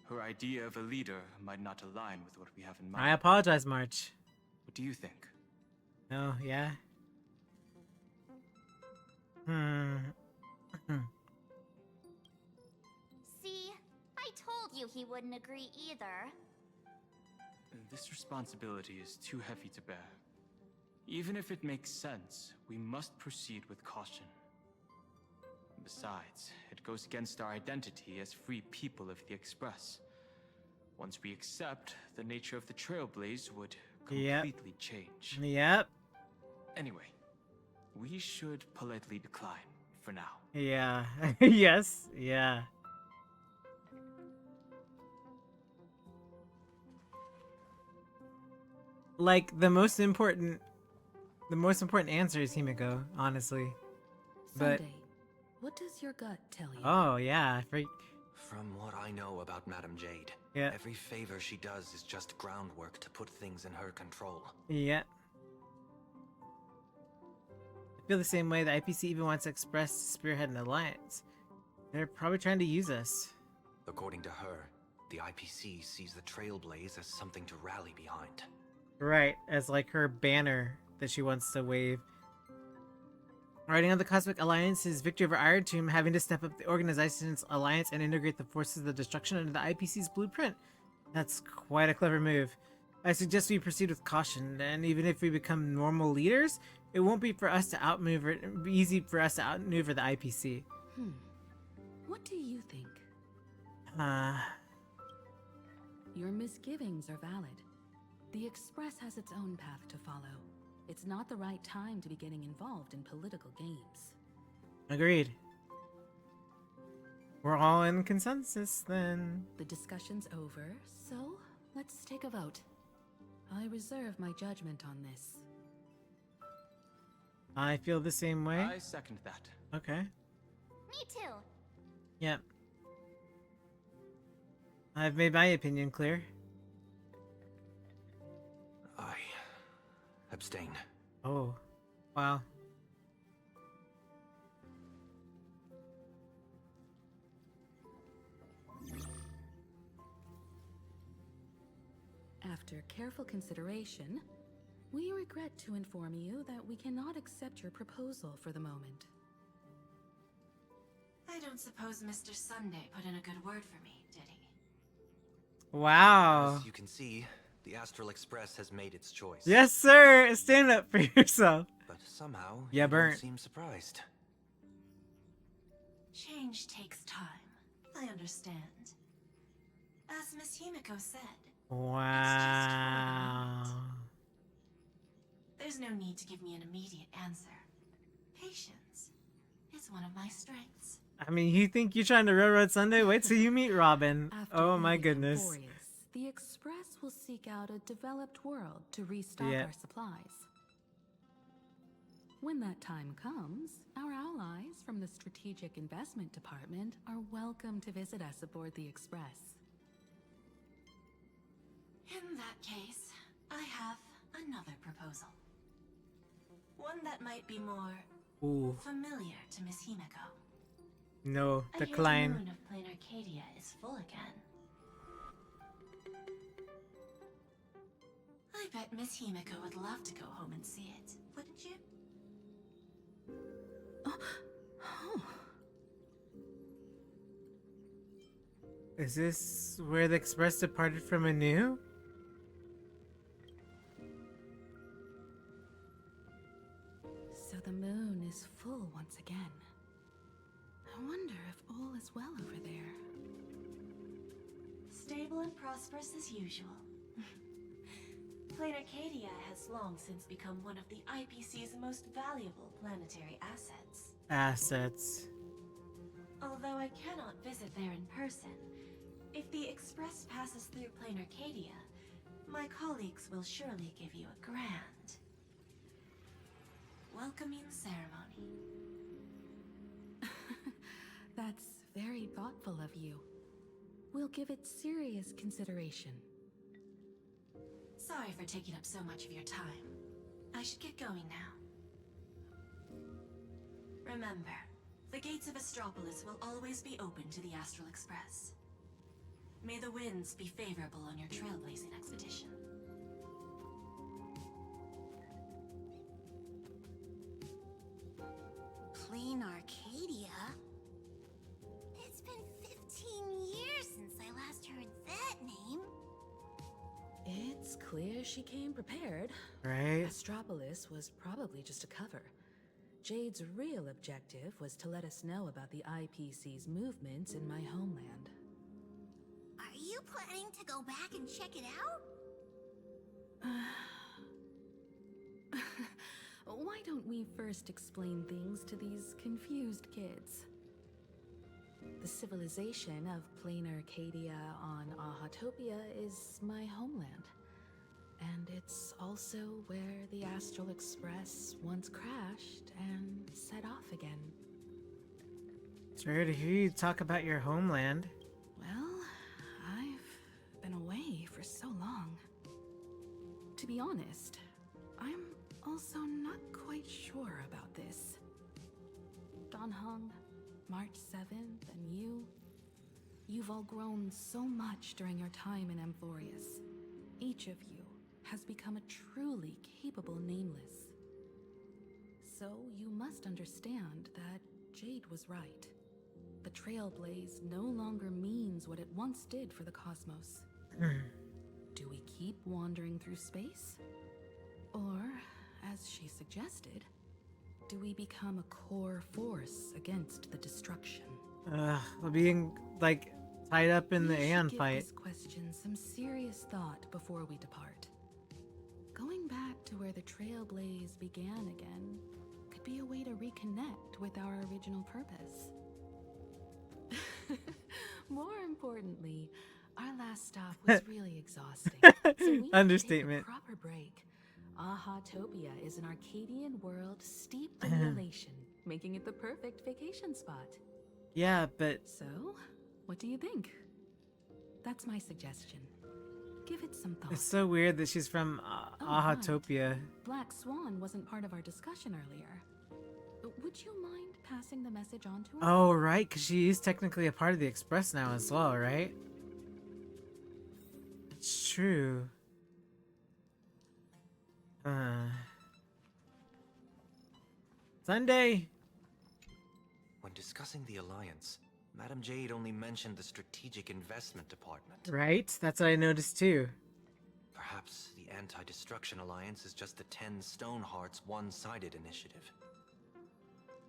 E: Her idea of a leader might not align with what we have in mind.
A: I apologize, March.
E: What do you think?
A: Oh, yeah.
B: See, I told you he wouldn't agree either.
E: This responsibility is too heavy to bear. Even if it makes sense, we must proceed with caution. Besides, it goes against our identity as free people of the Express. Once we accept, the nature of the Trailblaze would
A: Yep.
E: completely change.
A: Yep.
E: Anyway, we should politely decline for now.
A: Yeah. Yes. Yeah. Like the most important answer is Himiko, honestly. But
H: Sunday, what does your gut tell you?
A: oh yeah,
J: From what I know about Madame Jade,
A: Yeah.
J: every favor she does is just groundwork to put things in her control.
A: yeah. I feel the same way. The IPC even wants to express spearhead an alliance. They're probably trying to use us.
J: According to her, the IPC sees the Trailblaze as something to rally behind.
A: Right, as like her banner that she wants to wave. Riding on the Cosmic Alliance's victory over Iron Tomb, having to step up the organization's alliance and integrate the forces of the destruction under the IPC's blueprint. That's quite a clever move. I suggest we proceed with caution, and even if we become normal leaders, it won't be for us to easy for us to outmaneuver the IPC.
H: What do you think? Your misgivings are valid. The Express has its own path to follow. It's not the right time to be getting involved in political games.
A: Agreed. We're all in consensus then.
H: The discussion's over, so let's take a vote. I reserve my judgment on this.
A: I feel the same way.
E: I second that.
A: Okay.
B: Me too.
A: Yep. I've made my opinion clear.
J: I abstain.
A: Oh, wow.
H: After careful consideration, we regret to inform you that we cannot accept your proposal for the moment.
G: I don't suppose Mr. Sunday put in a good word for me, did he?
A: Wow.
J: As you can see, the Astral Express has made its choice.
A: Yes, sir. Stand up for yourself.
J: But somehow,
A: Yeah,
J: you
A: burnt.
J: don't seem surprised.
G: Change takes time. I understand. As Miss Himiko said,
A: Wow.
G: there's no need to give me an immediate answer. Patience is one of my strengths.
A: I mean, you think you're trying to railroad Sunday? Wait till you meet Robin.
H: After
A: Oh my
H: leaving
A: goodness.
H: Emporius, the Express will seek out a developed world to restock
A: Yep.
H: our supplies. When that time comes, our allies from the Strategic Investment Department are welcome to visit us aboard the Express.
G: In that case, I have another proposal. One that might be more
A: Ooh,
G: familiar to Miss Himiko.
A: no,
G: I hear the
A: decline.
G: moon of Planarcadia is full again. I bet Miss Himiko would love to go home and see it, wouldn't you?
A: Is this where the Express departed from anew?
H: So the moon is full once again. I wonder if all is well over there.
G: Stable and prosperous as usual. Planarcadia has long since become one of the IPC's most valuable planetary assets.
A: Assets.
G: Although I cannot visit there in person, if the Express passes through Planarcadia, my colleagues will surely give you a grand welcoming ceremony.
H: That's very thoughtful of you. We'll give it serious consideration.
G: Sorry for taking up so much of your time. I should get going now. Remember, the gates of Astropolis will always be open to the Astral Express. May the winds be favorable on your trailblazing expedition.
B: Planarcadia? It's been 15 years since I last heard that name.
H: It's clear she came prepared.
A: Right?
H: Astropolis was probably just a cover. Jade's real objective was to let us know about the IPC's movements in my homeland.
B: Are you planning to go back and check it out?
H: Why don't we first explain things to these confused kids? The civilization of Planarcadia on Ahatopia is my homeland. And it's also where the Astral Express once crashed and set off again.
A: It's rare to hear you talk about your homeland.
H: Well, I've been away for so long. To be honest, I'm also not quite sure about this. Dan Heng, March 7th, and you've all grown so much during your time in Amphorius. Each of you has become a truly capable Nameless. So you must understand that Jade was right. The Trailblaze no longer means what it once did for the cosmos. Do we keep wandering through space? Or, as she suggested, do we become a core force against the destruction?
A: Being, like, tied up in the
H: We should
A: Aeon
H: give
A: fight.
H: this question some serious thought before we depart. Going back to where the Trailblaze began again could be a way to reconnect with our original purpose. More importantly, our last stop was really exhausting. So we need
A: Understatement.
H: to take a proper break. Aha-topia is an Arcadian world steeped in elation, making it the perfect vacation spot.
A: Yeah, but
H: So, what do you think? That's my suggestion. Give it some thought.
A: it's so weird that she's from Ahatopia.
H: Right. Black Swan wasn't part of our discussion earlier. Would you mind passing the message on to her?
A: Oh, right, because she is technically a part of the Express now as well, right? It's true. Sunday!
J: When discussing the Alliance, Madame Jade only mentioned the Strategic Investment Department.
A: Right? That's what I noticed too.
J: Perhaps the Anti-Destruction Alliance is just the 10 Stonehearts one-sided initiative.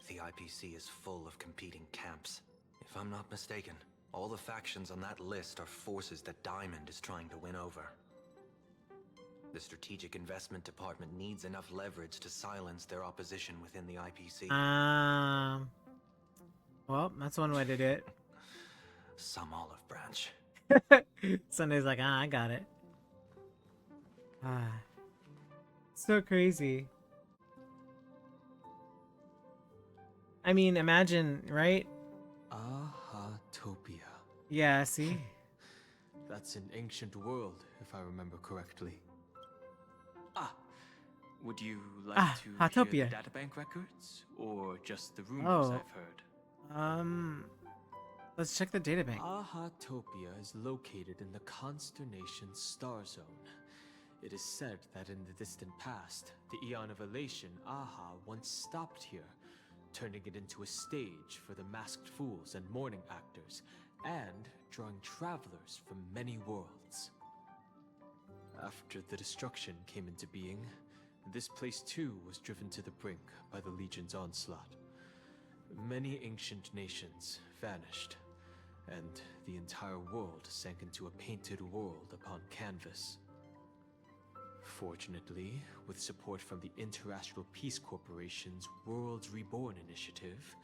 J: The IPC is full of competing camps. If I'm not mistaken, all the factions on that list are forces that Diamond is trying to win over. The Strategic Investment Department needs enough leverage to silence their opposition within the IPC.
A: Well, that's one way to do it.
J: Some olive branch.
A: Sunday's like, I got it. So crazy. I mean, imagine, right?
E: Ahatopia.
A: Yeah, see?
E: That's an ancient world, if I remember correctly. Would you like to
A: Hatopia.
E: hear the databank records, or just the rumors I've heard?
A: Let's check the databank.
E: Ahatopia is located in the consternation star zone. It is said that in the distant past, the Eon of Elation, Aha, once stopped here, turning it into a stage for the masked fools and mourning actors, and drawing travelers from many worlds. After the destruction came into being, this place too was driven to the brink by the Legion's onslaught. Many ancient nations vanished, and the entire world sank into a painted world upon canvas. Fortunately, with support from the Interastral Peace Corporation's Worlds Reborn initiative,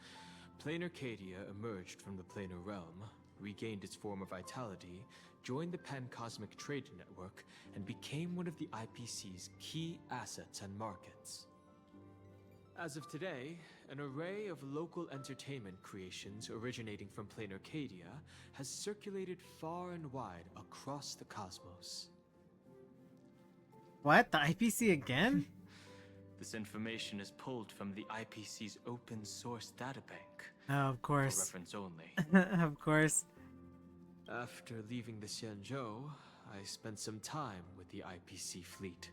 E: Planarcadia emerged from the planar realm, regained its former vitality, joined the Pan-Cosmic Trade Network, and became one of the IPC's key assets and markets. As of today, an array of local entertainment creations originating from Planarcadia has circulated far and wide across the cosmos.
A: What? The IPC again?
E: This information is pulled from the IPC's open source databank.
A: Oh, of
E: For
A: course.
E: reference only.
A: Of course.
E: After leaving the Xianzhou, I spent some time with the IPC fleet,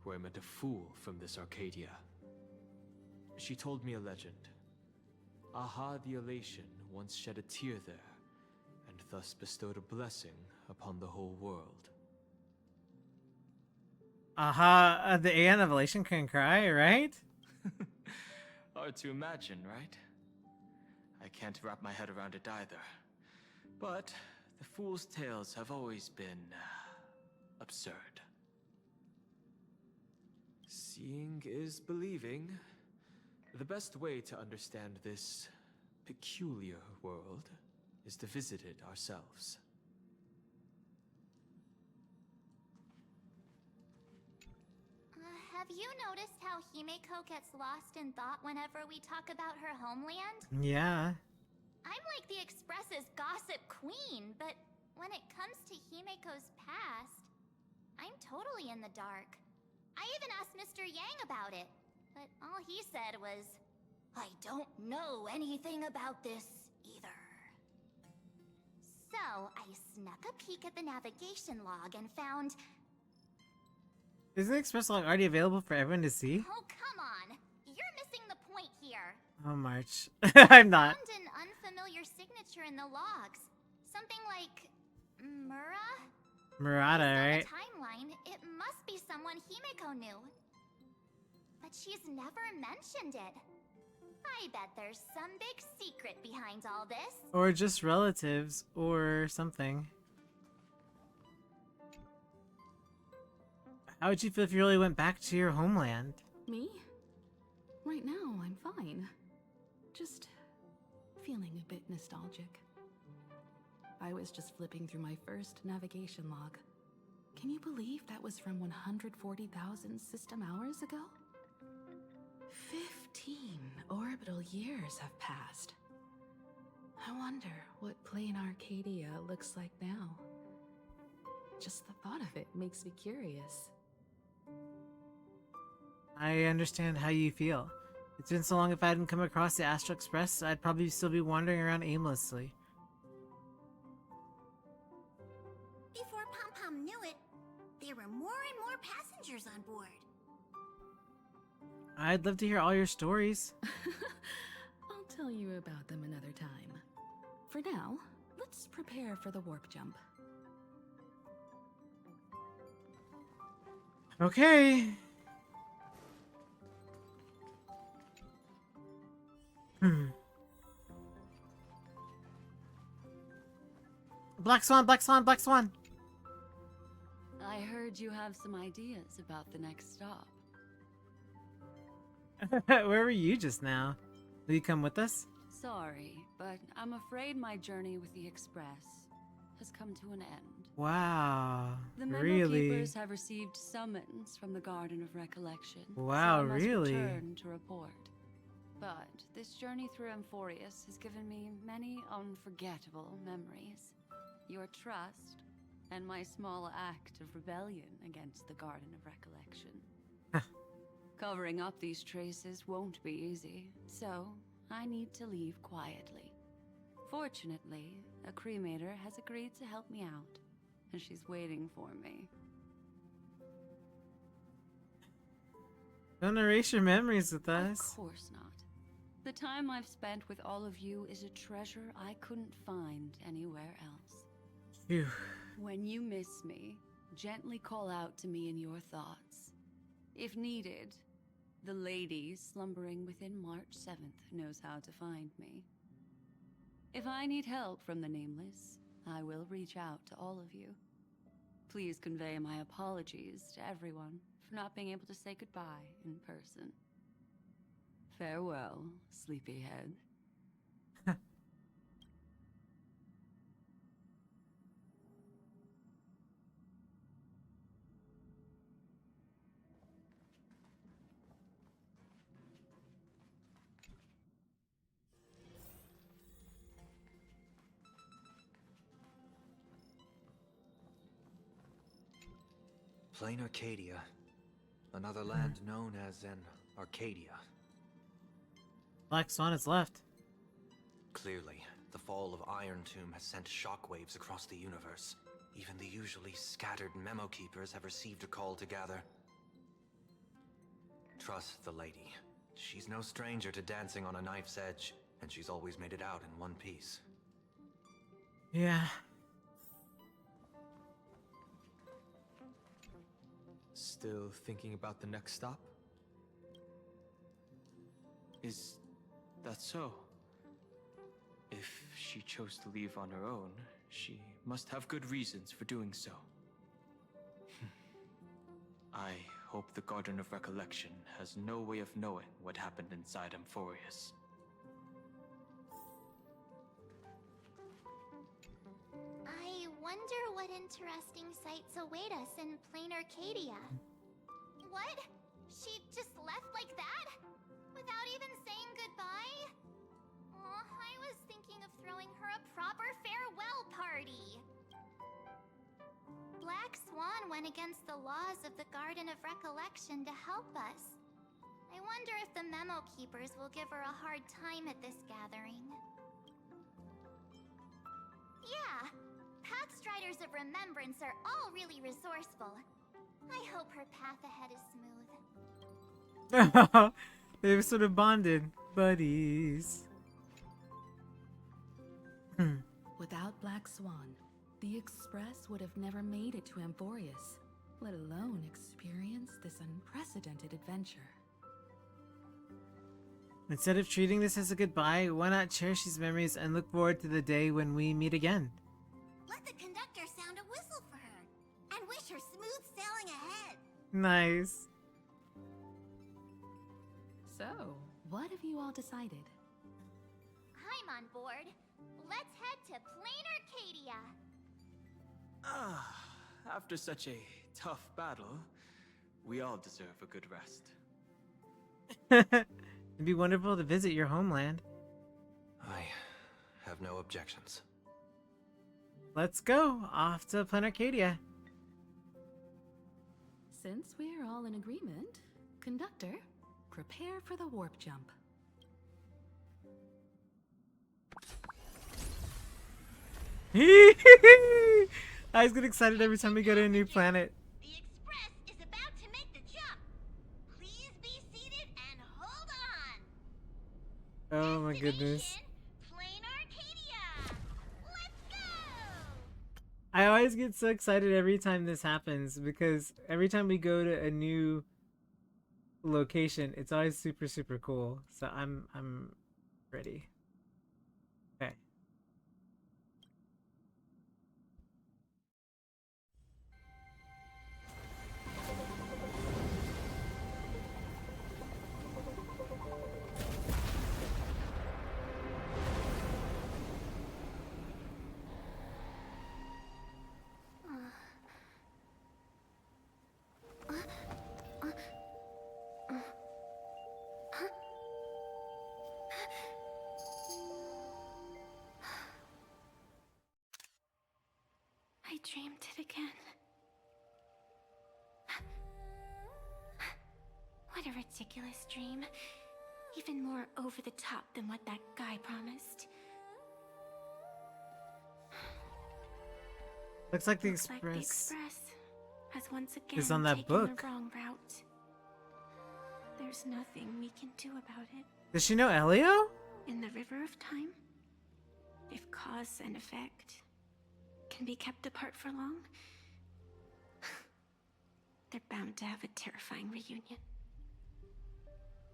E: where I met a fool from this Arcadia. She told me a legend. Aha the Elation once shed a tear there, and thus bestowed a blessing upon the whole world.
A: Aha, the Aeon of Elation can cry, right?
E: Hard to imagine, right? I can't wrap my head around it either. But the fool's tales have always been absurd. Seeing is believing. The best way to understand this peculiar world is to visit it ourselves.
B: Have you noticed how Himeko gets lost in thought whenever we talk about her homeland?
A: Yeah.
B: I'm like the Express's gossip queen, but when it comes to Himeko's past, I'm totally in the dark. I even asked Mr. Yang about it, but all he said was, I don't know anything about this either. So I snuck a peek at the navigation log and found...
A: Isn't the Express log already available for everyone to see?
B: Oh, come on! You're missing point here.
A: Oh, March. I'm not.
B: Found an unfamiliar signature in the logs. Something like Mura?
A: Murata, right?
B: Based on the timeline, it must be someone Himeko knew. But she's never mentioned it. I bet there's some big secret behind all this.
A: Or just relatives, or something. How would you feel if you really went back to your homeland?
H: Me? Right now, I'm fine. Just feeling a bit nostalgic. I was just flipping through my first navigation log. Can you believe that was from 140,000 system hours ago? 15 orbital years have passed. I wonder what Planarcadia looks like now. Just the thought of it makes me curious.
A: I understand how you feel. It's been so long. If I hadn't come across the Astral Express, I'd probably still be wandering around aimlessly.
C: Before Pom Pom knew it, there were more and more passengers on board.
A: I'd love to hear all your stories.
H: I'll tell you about them another time. For now, let's prepare for the warp jump.
A: Okay. Black Swan, Black Swan, Black Swan.
K: I heard you have some ideas about the next stop.
A: Where were you just now? Will you come with us?
K: Sorry, but I'm afraid my journey with the Express has come to an end.
A: Wow.
K: The memo
A: Really?
K: keepers have received summons from the Garden of Recollection.
A: Wow,
K: so I must
A: really?
K: return to report. But this journey through Amphorius has given me many unforgettable memories. Your trust, and my small act of rebellion against the Garden of Recollection. Covering up these traces won't be easy, so I need to leave quietly. Fortunately, a cremator has agreed to help me out, and she's waiting for me.
A: Don't erase your memories with us.
K: Of course not. The time I've spent with all of you is a treasure I couldn't find anywhere else.
A: Phew.
K: When you miss me, gently call out to me in your thoughts. If needed, the lady slumbering within March 7th knows how to find me. If I need help from the Nameless, I will reach out to all of you. Please convey my apologies to everyone for not being able to say goodbye in person. Farewell, sleepyhead.
J: Planarcadia, another land known as an Arcadia.
A: Black Swan is left.
J: Clearly, the fall of Iron Tomb has sent shockwaves across the universe. Even the usually scattered memo keepers have received a call to gather. Trust the lady. She's no stranger to dancing on a knife's edge, and she's always made it out in one piece.
A: Yeah.
E: Still thinking about the next stop? Is that so? If she chose to leave on her own, she must have good reasons for doing so. I hope the Garden of Recollection has no way of knowing what happened inside Amphorius.
B: I wonder what interesting sights await us in Planarcadia. What? She just left like that? Without even saying goodbye? Aw, I was thinking of throwing her a proper farewell party. Black Swan went against the laws of the Garden of Recollection to help us. I wonder if the memo keepers will give her a hard time at this gathering. Yeah, Pathstriders of Remembrance are all really resourceful. I hope her path ahead is smooth.
A: They've sort of bonded. Buddies.
H: Without Black Swan, the Express would have never made it to Amphorius, let alone experience this unprecedented adventure.
A: Instead of treating this as a goodbye, why not cherish these memories and look forward to the day when we meet again?
C: Let the conductor sound a whistle for her, and wish her smooth sailing ahead.
A: Nice.
H: So, what have you all decided?
B: I'm on board. Let's head to Planarcadia.
E: After such a tough battle, we all deserve a good rest.
A: It'd be wonderful to visit your homeland.
J: I have no objections.
A: Let's go off to Planarcadia.
H: Since we're all in agreement, Conductor, prepare for the warp jump.
A: I get excited every time we go to a new planet.
C: The Express is about to make the jump. Please be seated and hold on.
A: Oh my goodness.
C: Planarcadia. Let's go.
A: I always get so excited every time this happens because every time we go to a new location, it's always super, super cool. So I'm ready. Okay.
F: I dreamed it again. What a ridiculous dream. Even more over the top than what that guy promised.
A: Looks like the
F: Looks like the
A: Express
F: Express has once again
A: is on that
F: taken
A: book.
F: the wrong route. There's nothing we can do about it.
A: Does she know Elio?
F: In the river of time, if cause and effect can be kept apart for long, they're bound to have a terrifying reunion.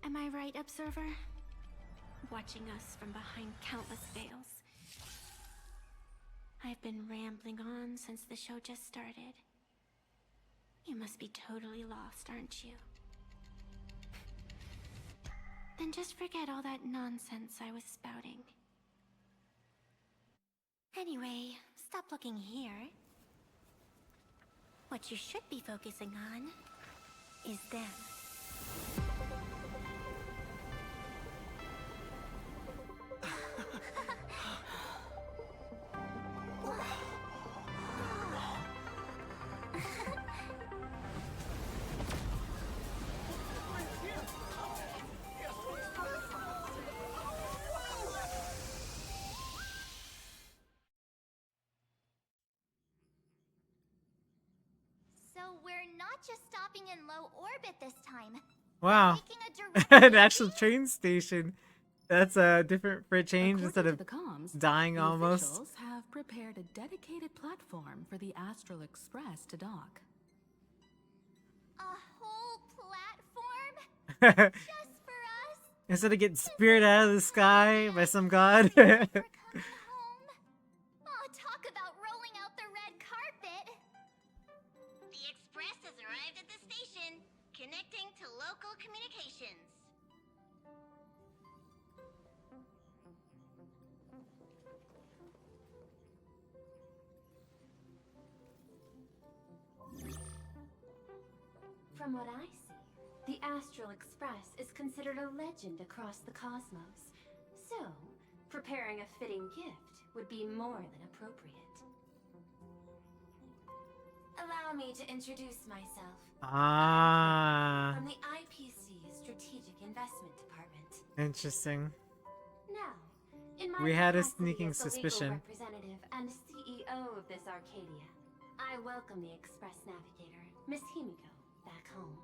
F: Am I right, Observer? Watching us from behind countless veils. I've been rambling on since the show just started. You must be totally lost, aren't you? Then just forget all that nonsense I was spouting. Anyway, stop looking here. What you should be focusing on is them.
B: So we're not just stopping in low orbit this time.
A: Wow.
B: Taking a direct
A: An actual train station. That's different for a change instead
H: According
A: of
H: to the comms,
A: dying
H: the
A: almost.
H: officials have prepared a dedicated platform for the Astral Express to dock.
B: A whole platform just for us.
A: Instead of getting speared out of the sky by some god.
B: Never coming home. Oh, talk about rolling out the red carpet.
C: The Express has arrived at the station, connecting to local communications.
L: From what I see, the Astral Express is considered a legend across the cosmos. So, preparing a fitting gift would be more than appropriate. Allow me to introduce myself.
A: Ah.
L: From the IPC Strategic Investment Department.
A: Interesting.
L: Now, in my
A: We had a
L: capacity
A: sneaking
L: as the legal
A: suspicion.
L: representative and CEO of this Arcadia, I welcome the Express Navigator, Miss Himiko, back home.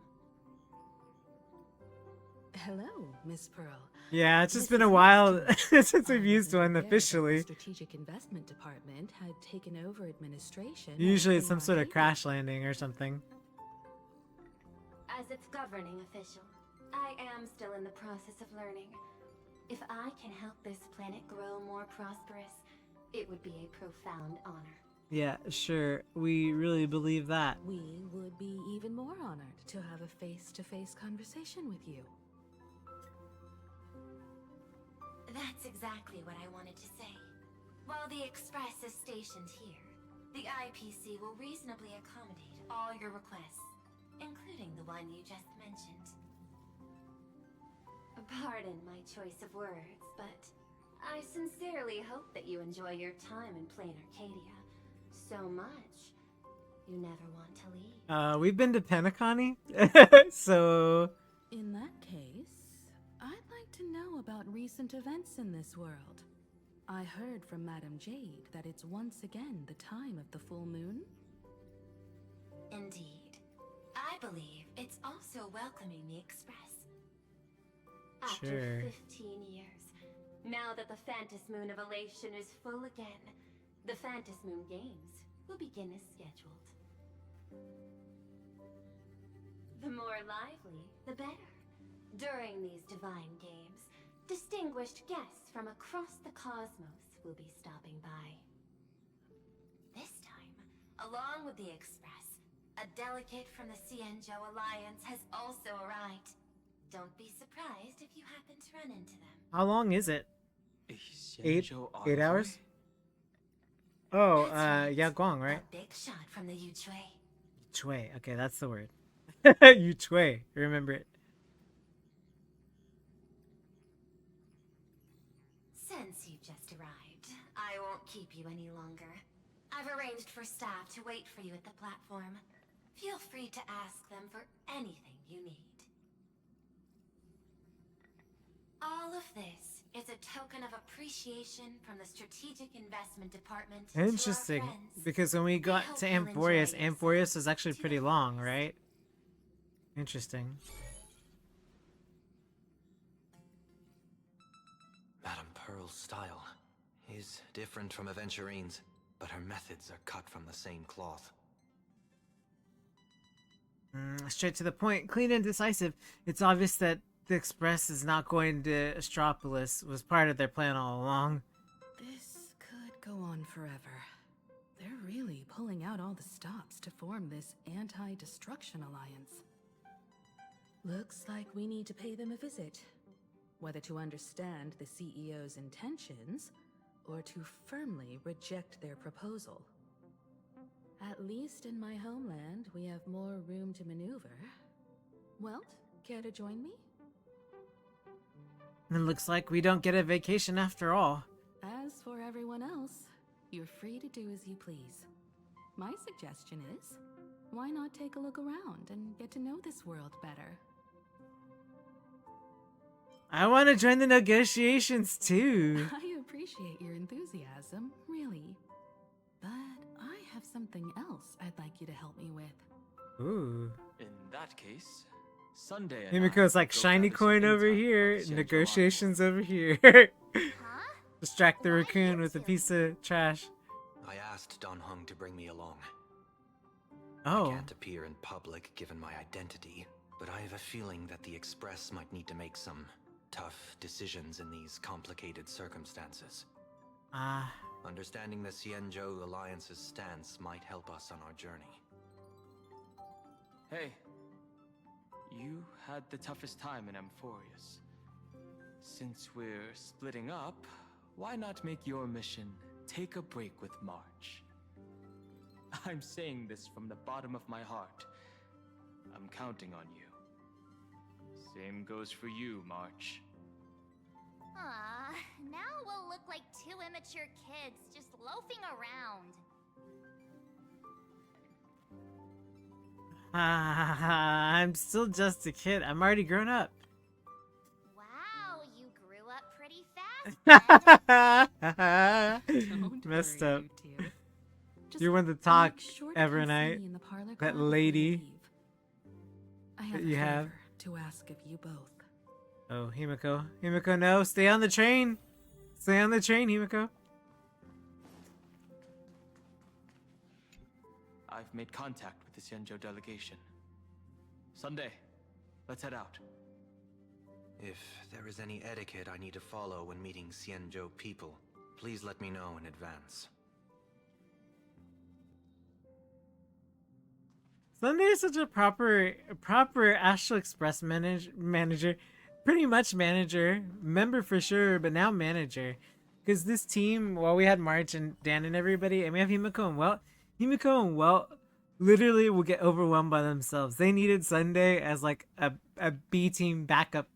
H: Hello, Miss Pearl.
A: Yeah, it's just
H: This
A: been a
H: is
A: while
H: Miss
A: since we've
H: I
A: used
H: wasn't
A: one
H: aware that
A: officially.
H: The Strategic Investment Department had taken over administration. of
A: Usually it's some sort of
H: Planarcadia.
A: crash landing or something.
L: As its governing official, I am still in the process of learning. If I can help this planet grow more prosperous, it would be a profound honor.
A: Yeah, sure. We really believe that.
H: We would be even more honored to have a face-to-face conversation with you.
L: That's exactly what I wanted to say. While the Express is stationed here, the IPC will reasonably accommodate all your requests, including the one you just mentioned. Pardon my choice of words, but I sincerely hope that you enjoy your time in Planarcadia so much you never want to leave.
A: We've been to Penacony, so
H: In that case, I'd like to know about recent events in this world. I heard from Madame Jade that it's once again the time of the full moon.
L: Indeed. I believe it's also welcoming the Express. After
A: Sure.
L: 15 years, now that the Phantas Moon of Elation is full again, the Phantas Moon Games will begin as scheduled. The more lively, the better. During these divine games, distinguished guests from across the cosmos will be stopping by. This time, along with the Express, a delegate from the Cienjo Alliance has also arrived. Don't be surprised if you happen to run into them.
A: how long is it? Eight
E: Xianzhou
A: hours?
E: envoy?
A: Oh,
L: That's right.
A: yeah, Guang, right?
L: A big shot from the Yuchui.
A: Chui. Okay, that's the word. Yu Chui. Remember it.
L: Since you've just arrived, I won't keep you any longer. I've arranged for staff to wait for you at the platform. Feel free to ask them for anything you need. All of this is a token of appreciation from the Strategic Investment Department to our
A: Interesting.
L: friends.
A: Because when we got
L: hope
A: to
L: you'll enjoy
A: Amphorius,
L: yourself.
A: Amphorius is actually
L: To
A: pretty
L: the
A: long,
L: fullest.
A: right? Interesting.
J: Madame Pearl's style is different from Aventurine's, but her methods are cut from the same cloth.
A: Straight to the point, clean and decisive. It's obvious that the Express is not going to Astropolis. Was part of their plan all along.
H: This could go on forever. They're really pulling out all the stops to form this anti-destruction alliance. Looks like we need to pay them a visit. Whether to understand the CEO's intentions, or to firmly reject their proposal. At least in my homeland, we have more room to maneuver. Welt, care to join me?
A: And it looks like we don't get a vacation after all.
H: As for everyone else, you're free to do as you please. My suggestion is, why not take a look around and get to know this world better?
A: I want to join the negotiations too.
H: I appreciate your enthusiasm, really. But I have something else I'd like you to help me with.
A: Ooh.
E: In that case, Sunday.
A: Himiko's like, shiny coin over here,
E: Xianzhou
A: negotiations over here.
B: Huh?
A: Distract the
B: Why
A: raccoon
B: you
A: with a
B: two?
A: piece of trash.
J: I asked Don Hung to bring me along.
A: Oh.
J: I can't appear in public given my identity, but I have a feeling that the Express might need to make some tough decisions in these complicated circumstances.
A: Ah.
J: Understanding the Cienjo Alliance's stance might help us on our journey.
E: Hey, you had the toughest time in Amphorius. Since we're splitting up, why not make your mission take a break with March? I'm saying this from the bottom of my heart. I'm counting on you. Same goes for you, March.
B: Aw, now we'll look like two immature kids just loafing around.
A: I'm still just a kid. I'm already grown up.
B: Wow, you grew up pretty fast then.
H: Don't
A: Messed
H: worry,
A: up.
H: you two. Just
A: You're one to talk
H: make sure to
A: every
H: come see
A: night.
H: me in the parlor
A: That
H: car before you
A: lady
H: leave. I have
A: that
H: a
A: you have.
H: favor to ask of you both.
A: Oh, Himiko. Himiko, no. Stay on the train. Stay on the train, Himiko.
E: I've made contact with the Xianzhou delegation. Sunday, let's head out.
J: If there is any etiquette I need to follow when meeting Xianzhou people, please let me know in advance.
A: Sunday is such a proper Astral Express manager. Pretty much manager. Member for sure, but now manager. Because this team, while we had March and Dan and everybody, and we have Himiko and Welt, Himiko and Welt literally will get overwhelmed by themselves. They needed Sunday as like a B team backup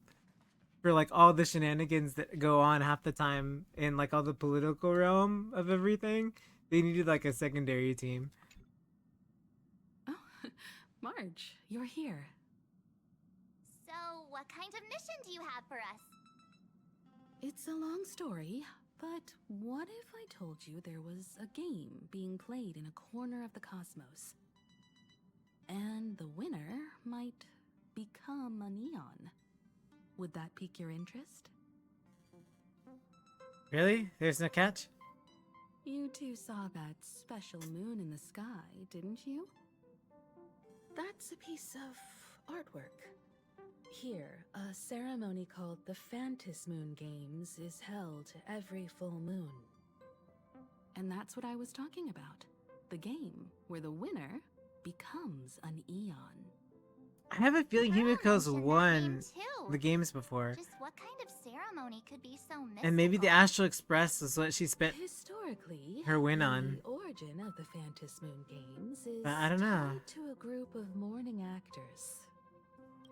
A: for like all the shenanigans that go on half the time in like all the political realm of everything. They needed like a secondary team.
H: Oh, Marge, you're here.
B: So, what kind of mission do you have for us?
H: It's a long story, but what if I told you there was a game being played in a corner of the cosmos? And the winner might become a neon. Would that pique your interest?
A: Really? There's no catch?
H: You two saw that special moon in the sky, didn't you? That's a piece of artwork. Here, a ceremony called the Phantasy Moon Games is held every full moon. And that's what I was talking about. The game where the winner becomes an eon.
A: I have a feeling Himiko's
B: mentioned that
A: won
B: game too.
A: the games before.
B: Just what kind of ceremony could be so mystical?
A: And maybe the Astral Express is what she spent
H: Historically,
A: her win on.
H: the origin of the Phantasy Moon Games is
A: I don't know.
H: tied to a group of mourning actors.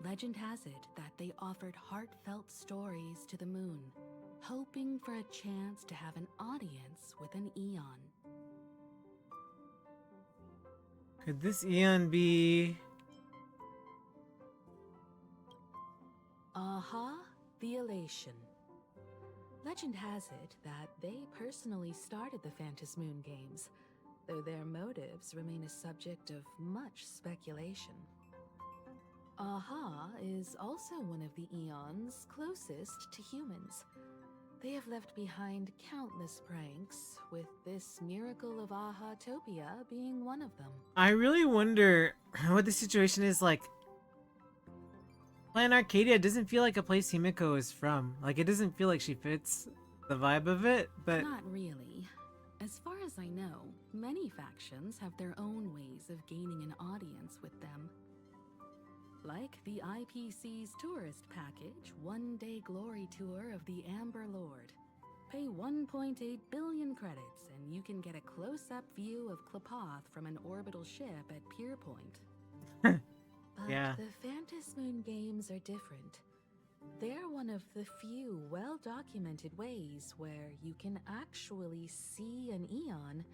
H: Legend has it that they offered heartfelt stories to the moon, hoping for a chance to have an audience with an eon.
A: Could this eon be...
H: Aha, the Elation. Legend has it that they personally started the Phantasy Moon Games, though their motives remain a subject of much speculation. Aha is also one of the eons closest to humans. They have left behind countless pranks, with this miracle of Aha-topia being one of them.
A: I really wonder what the situation is like. Planarcadia doesn't feel like a place Himiko is from. Like, it doesn't feel like she fits the vibe of it, but...
H: Not really. As far as I know, many factions have their own ways of gaining an audience with them. Like the IPC's tourist package, one-day glory tour of the Amber Lord. Pay 1.8 billion credits and you can get a close-up view of Klapoth from an orbital ship at Pier Point. But
A: Yeah.
H: the Phantasy Moon Games are different. They're one of the few well-documented ways where you can actually see an eon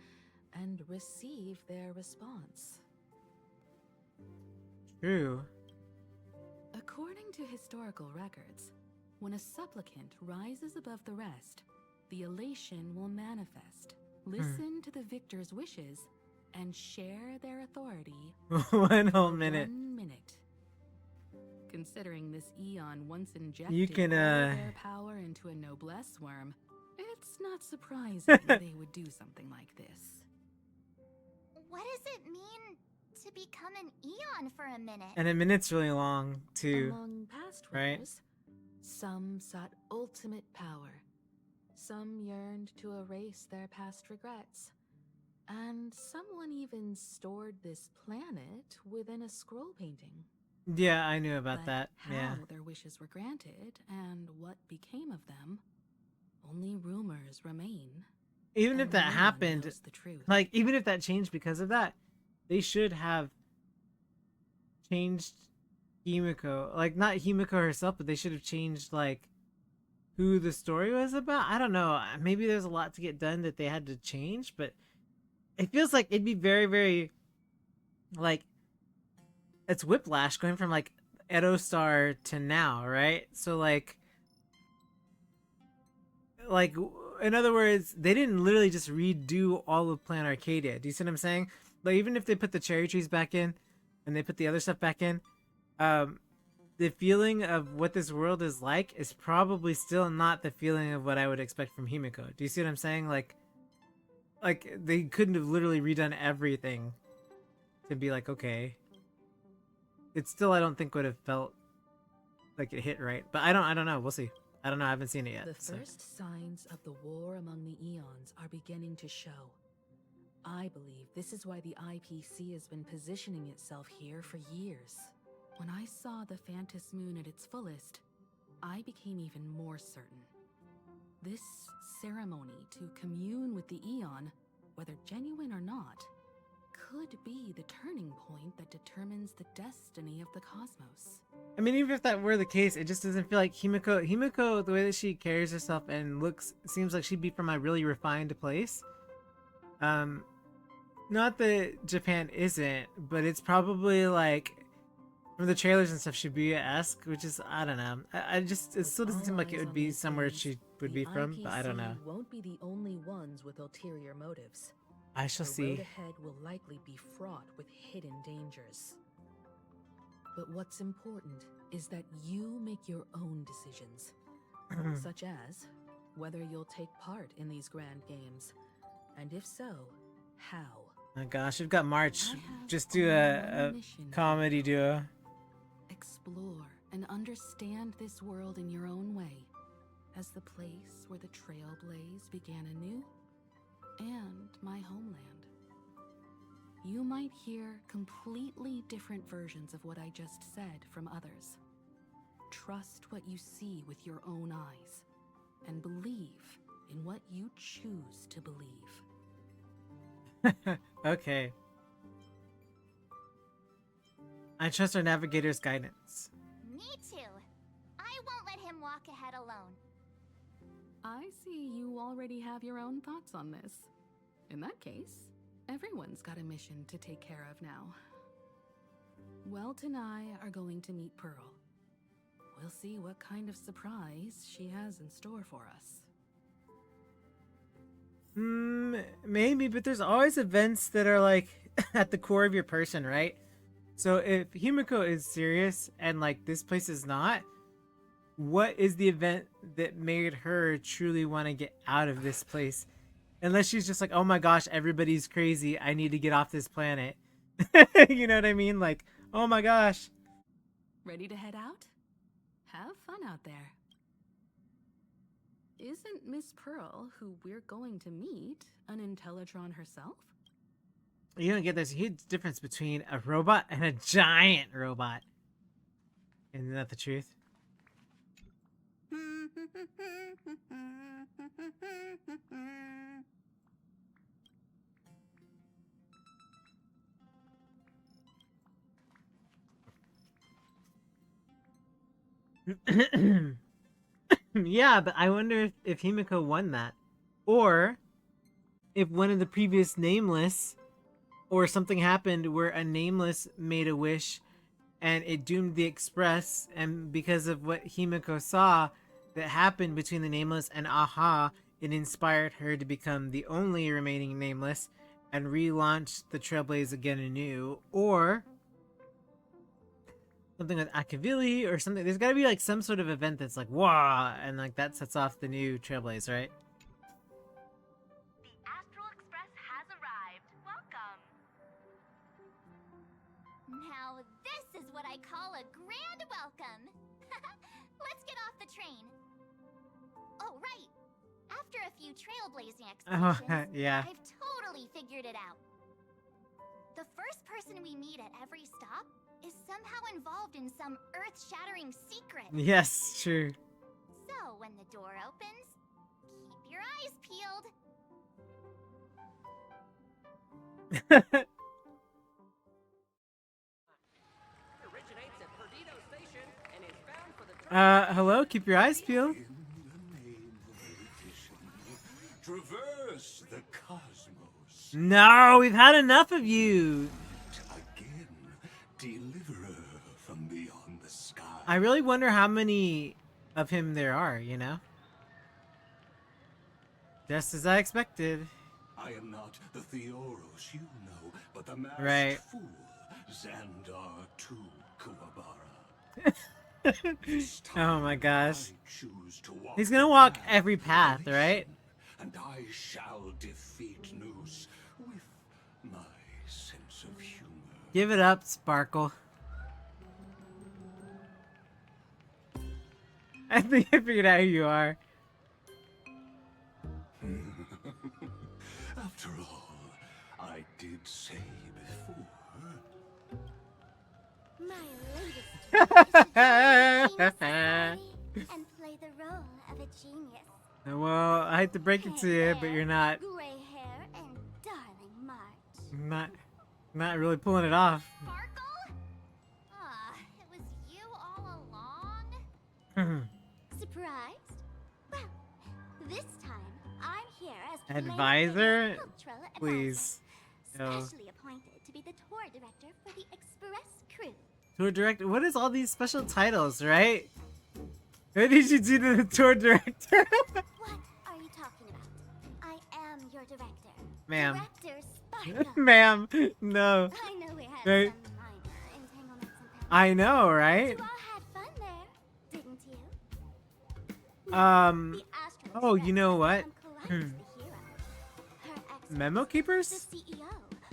H: and receive their response.
A: True.
H: According to historical records, when a supplicant rises above the rest, the elation will manifest. Listen to the victor's wishes and share their authority
A: 1 whole minute.
H: 1 minute. Considering this eon once injected
A: You can,
H: all their power into a noblesse worm, it's not surprising they would do something like this.
B: What does it mean to become an eon for a minute?
A: And a minute's really long, too.
H: Among past
A: right?
H: winners, some sought ultimate power. Some yearned to erase their past regrets. And someone even stored this planet within a scroll painting.
A: Yeah, I knew about
H: But
A: that.
H: how
A: Yeah.
H: their wishes were granted and what became of them, only rumors remain.
A: Even if
H: And
A: that
H: no one
A: happened,
H: knows the truth.
A: like, even if that changed because of that, they should have changed Himiko. Like, not Himiko herself, but they should have changed, like, who the story was about. I don't know. Maybe there's a lot to get done that they had to change, but it feels like it'd be very, very, like, it's whiplash going from, like, Edo Star to now, right? So, like, in other words, they didn't literally just redo all of Planarcadia. Do you see what I'm saying? Like, even if they put the cherry trees back in and they put the other stuff back in, the feeling of what this world is like is probably still not the feeling of what I would expect from Himiko. Do you see what I'm saying? Like they couldn't have literally redone everything to be like, okay. It still, I don't think, would have felt like it hit right. But I don't know. We'll see. I don't know. I haven't seen it yet.
H: The first signs of the war among the eons are beginning to show. I believe this is why the IPC has been positioning itself here for years. When I saw the Phantom Moon at its fullest, I became even more certain. This ceremony to commune with the Eon, whether genuine or not, could be the turning point that determines the destiny of the cosmos.
A: I mean, even if that were the case, it just doesn't feel like Himiko. Himiko, the way that she carries herself and looks, seems like she'd be from a really refined place. Not that Japan isn't, but it's probably like from the trailers and stuff, Shibuya-esque, which is, I don't know. It still doesn't seem like it would be somewhere she would be from, but I don't know.
H: Won't be the only ones with ulterior motives.
A: I shall see.
H: The road ahead will likely be fraught with hidden dangers. But what's important is that you make your own decisions, such as whether you'll take part in these grand games, and if so, how.
A: Oh gosh, we've got March. Just do a comedy duo.
H: Explore and understand this world in your own way, as the place where the Trailblaze began anew, and my homeland. You might hear completely different versions of what I just said from others. Trust what you see with your own eyes, and believe in what you choose to believe.
A: Okay. I trust our navigator's guidance.
B: Me too. I won't let him walk ahead alone.
H: I see you already have your own thoughts on this. In that case, everyone's got a mission to take care of now. Welt and I are going to meet Pearl. We'll see what kind of surprise she has in store for us.
A: Maybe, but there's always events that are like at the core of your person, right? So if Himiko is serious and like this place is not, what is the event that made her truly want to get out of this place? Unless she's just like, oh my gosh, everybody's crazy, I need to get off this planet. You know what I mean? Like, oh my gosh.
H: Ready to head out? Have fun out there. Isn't Miss Pearl, who we're going to meet, an Intellitron herself?
A: You don't get there's a huge difference between a robot and a giant robot. Isn't that the truth? Yeah, but I wonder if Himiko won that. Or if one of the previous Nameless, or something happened where a Nameless made a wish and it doomed the Express, and because of what Himiko saw that happened between the Nameless and Aha, it inspired her to become the only remaining Nameless and relaunch the Trailblaze again anew. Or something with Akavili or something. There's got to be like some sort of event that's like, wow, and like that sets off the new Trailblaze, right?
I: The Astral Express has arrived. Welcome.
B: Now this is what I call a grand welcome. Let's get off the train. Oh, right. After a few trailblazing expeditions,
A: yeah.
B: I've totally figured it out. The first person we meet at every stop is somehow involved in some earth-shattering secret.
A: Yes, true.
B: So when the door opens, keep your eyes peeled.
A: Hello, keep your eyes peeled.
M: Traverse the cosmos.
A: No, we've had enough of you.
M: Again, deliverer from beyond the sky.
A: I really wonder how many of him there are, you know? Just as I expected.
M: I am not the Theoros you know, but the masked
A: Right.
M: fool, Xandar II Kuwabara.
A: Oh my gosh.
M: I choose to walk
A: He's gonna walk every path, right?
M: and I shall defeat Noose with my sense of humor.
A: Give it up, Sparkle. I think I figured out who you are.
M: After all, I did say before.
B: My latest trick is to join the genius and play the role of a genius.
A: Well, I hate to break it to you, but you're not
B: Gray hair and darling March.
A: not really pulling it off.
B: Sparkle? Ah, it was you all along? Surprised? Well, this time I'm here as
A: Advisor?
B: cultural
A: Please.
B: advisor,
A: No.
B: specially appointed to be the tour director for the express crew.
A: Tour director? What is all these special titles, right? What did you do to the tour director?
B: What are you talking about? I am your director.
A: Ma'am.
B: Director Sparkle.
A: Ma'am, no.
B: I know we had
A: Right.
B: some minor entanglements and penalties.
A: I know, right?
B: You all had fun there, didn't you?
A: Um,
B: The Astral
A: oh, you know
B: Express
A: what?
B: has become Calliope's the hero. Her ex-
A: Memo keepers?
B: The CEO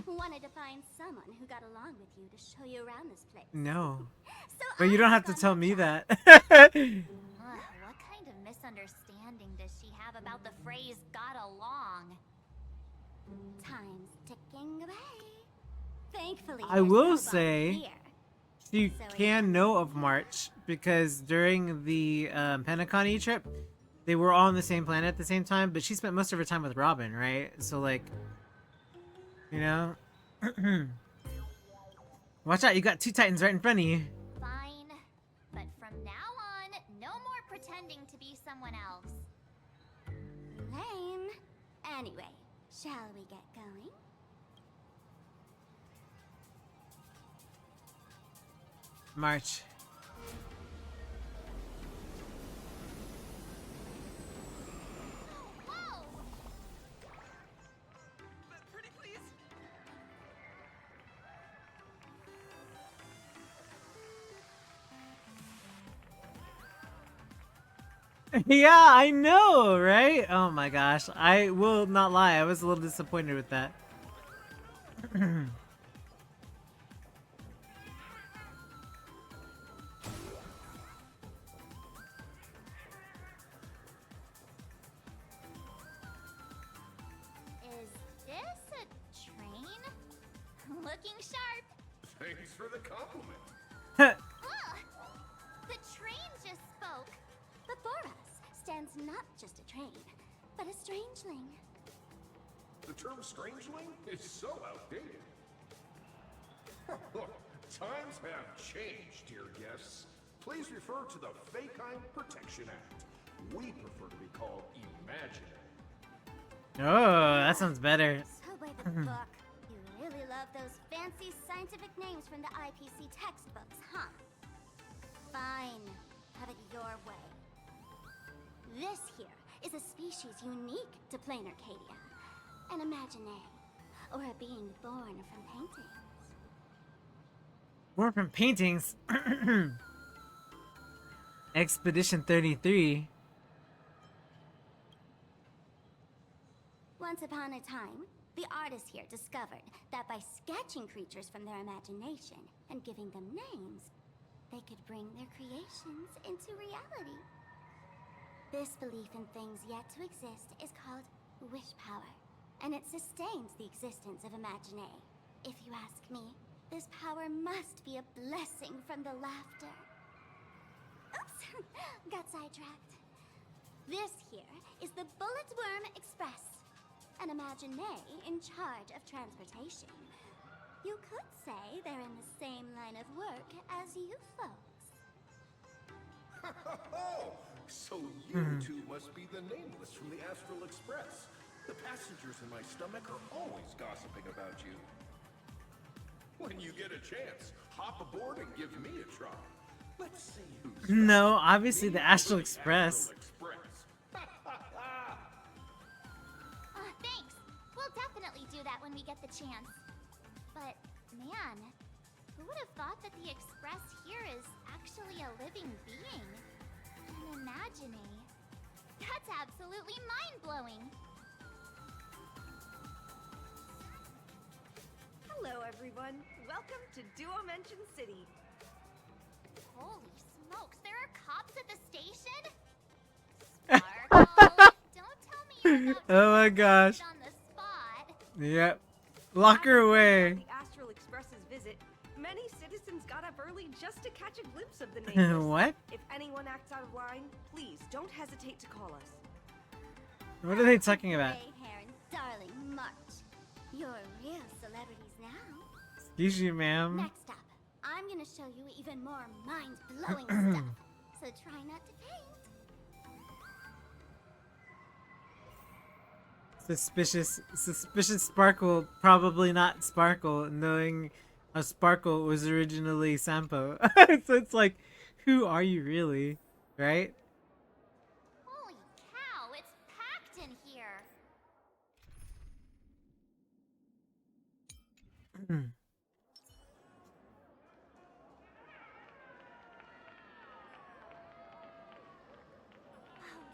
B: wanted to find someone who got along with you to show you around this place.
A: No.
B: So
A: But you
B: I
A: don't have
B: took
A: to
B: on
A: tell me
B: job.
A: that.
B: What kind of misunderstanding does she have about the phrase "got along"? Time's ticking away. Thankfully,
A: I
B: there's
A: will
B: no bomb
A: say,
B: here.
A: you
B: So
A: can know of March because during the Penacony trip, they were all on the same planet at the same time, but she spent most of her time with Robin, right? So, like, you know? Watch out, you got two Titans right in front of you.
B: Fine, but from now on, no more pretending to be someone else. Lame. Anyway, shall we get going?
A: March.
B: Whoa!
D: Pretty please?
A: Yeah, I know, right? Oh my gosh. I will not lie, I was a little disappointed with that.
B: Is this a train? Looking sharp.
M: Thanks for the compliment.
B: Ugh! The train just spoke. Before us stands not just a train, but a strangeling.
M: The term strangeling is so outdated. Look, times have changed, dear guests. Please refer to the Fake-Kind Protection Act. We prefer to be called imaginary.
A: Oh, that sounds better.
B: So by the book, you really love those fancy scientific names from the IPC textbooks, huh? Fine. Have it your way. This here is a species unique to Planarcadia. An imaginary, or a being born from paintings.
A: More from paintings. Expedition 33.
B: Once upon a time, the artists here discovered that by sketching creatures from their imagination and giving them names, they could bring their creations into reality. This belief in things yet to exist is called wish power, and it sustains the existence of Imaginary. If you ask me, this power must be a blessing from the laughter. Oops, got sidetracked. This here is the Bullet Worm Express, an Imaginary in charge of transportation. You could say they're in the same line of work as you folks.
M: Oh, so you two must be the nameless from the Astral Express. The passengers in my stomach are always gossiping about you. When you get a chance, hop aboard and give me a try. Let's see who's
A: No, obviously the Astral Express.
B: Thanks. We'll definitely do that when we get the chance. But, man, Who would have thought that the Express here is actually a living being? An imagining. That's absolutely mind-blowing.
N: Hello, everyone. Welcome to Duo-Mention City.
B: Holy smokes, there are cops at the station? Sparkle, don't tell me you're about to
A: Oh my gosh.
B: on the spot.
A: Yep. Lock her away.
N: The Astral Express's visit, many citizens got up early just to catch a glimpse of the nameless.
A: What?
N: If anyone acts out of line, please don't hesitate to call us.
A: What are they talking about?
B: Gray hair and darling March. You're real celebrities now.
A: Excuse you, ma'am.
B: Next up, I'm gonna show you even more mind-blowing stuff. So try not to faint. Suspicious Sparkle, probably not Sparkle, knowing a Sparkle was originally Sampo. So it's like, who are you really, right? Holy cow, it's packed in here.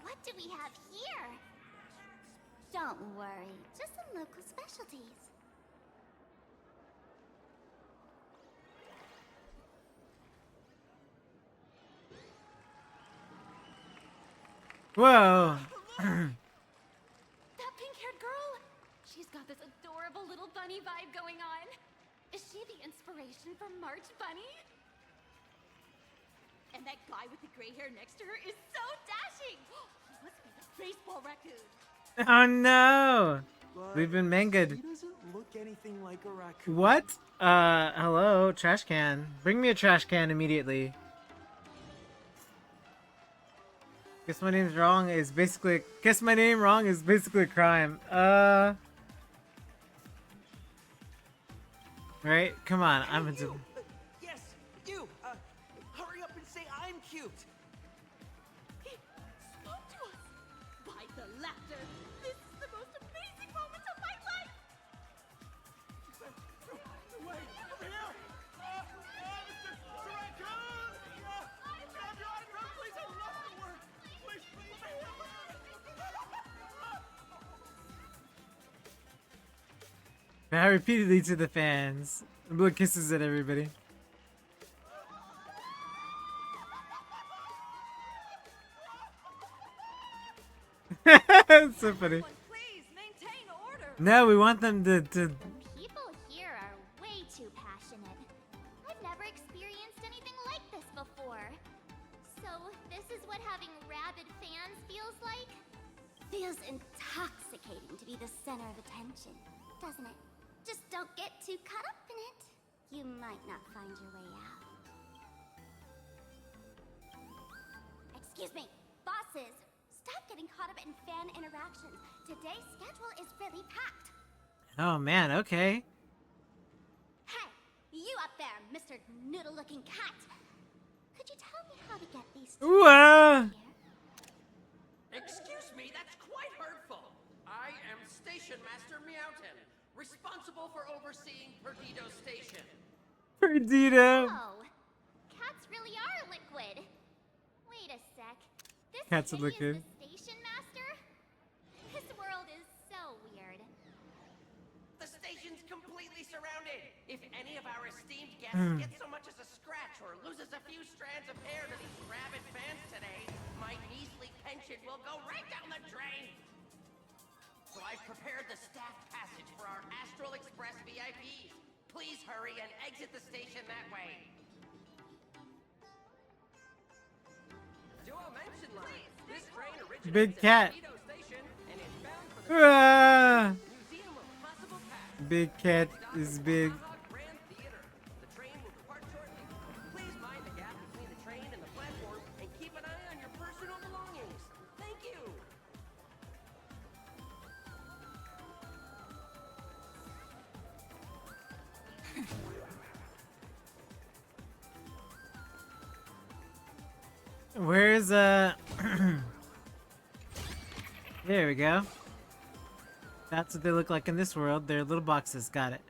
B: What do we have here? Don't worry, just some local specialties.
A: Whoa.
F: That pink-haired girl! She's got this adorable little bunny vibe going on. Is she the inspiration for March Bunny? And that guy with the gray hair next to her is so dashing! He must be the baseball raccoon.
A: Oh no. We've been mangaed.
D: He doesn't look anything like a raccoon.
A: What? Hello, trash can. Bring me a trash can immediately. Guess my name wrong is basically a crime. Right? Come on, I'm a
D: Yes, you. Hurry up and say I'm cute.
F: He spoke to us! By the laughter! This is the most amazing moment of my life!
D: Wait, over here! Mr. Raccoon! Grab your autograph, please. I love the work. Please, over here.
A: Bow repeatedly to the fans. Blow kisses at everybody. It's so funny.
N: Please maintain order.
A: No, we want them to
B: People here are way too passionate. I've never experienced anything like this before. So, this is what having rabid fans feels like? Feels intoxicating to be the center of attention, doesn't it? Just don't get too caught up in it. You might not find your way out. Excuse me, bosses. Stop getting caught up in fan interactions. Today's schedule is really packed.
A: Oh man, okay.
B: Hey, you up there, Mr. Noodle-looking cat. Could you tell me how to get these
A: Whoa.
O: Excuse me, that's quite hurtful. I am Station Master Meowton, responsible for overseeing Perdido Station.
A: Perdido.
B: Oh, cats really are liquid. Wait a sec. This
A: Cats are
B: kitty
A: liquid.
B: is the station master? This world is so weird.
O: The station's completely surrounded. If any of our esteemed guests get so much as a scratch or loses a few strands of hair to these rabid fans today, my measly pension will go right down the drain. So I've prepared the staff passage for our Astral Express VIPs. Please hurry and exit the station that way. Duo-Mention line. This train originates
A: Big
O: at
A: cat.
O: Perdido Station and is bound for the
A: Ah.
O: Museum of Possible Past.
A: Big cat is big.
O: Grand Theater. The train will depart shortly. Please mind the gap between the train and the platform and keep an eye on your personal belongings. Thank you.
A: Where's There we go. That's what they look like in this world. They're little boxes. Got it.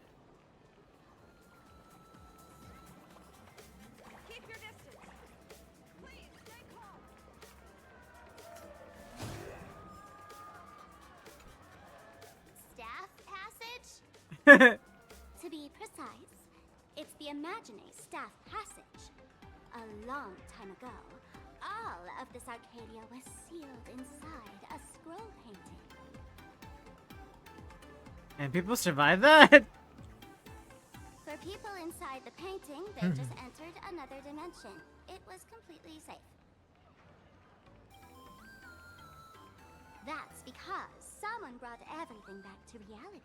B: To be precise, it's the Imagine Staff Passage. A long time ago, all of this Arcadia was sealed inside a scroll painting.
A: And people survive that?
B: For people inside the painting, they just entered another dimension. It was completely safe. That's because someone brought everything back to reality.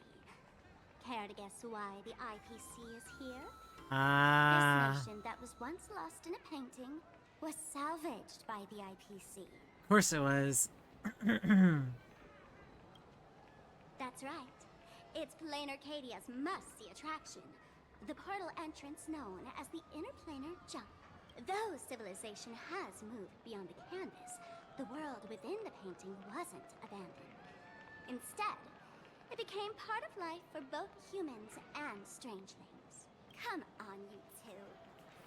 B: Care to guess why the IPC is here? This nation that was once lost in a painting was salvaged by the IPC.
A: Of course it was.
B: That's right. It's Planarcadia's must-see attraction. The portal entrance known as the Interplanar Jump. Though civilization has moved beyond the canvas, the world within the painting wasn't abandoned. Instead, it became part of life for both humans and strangelings. Come on, you two.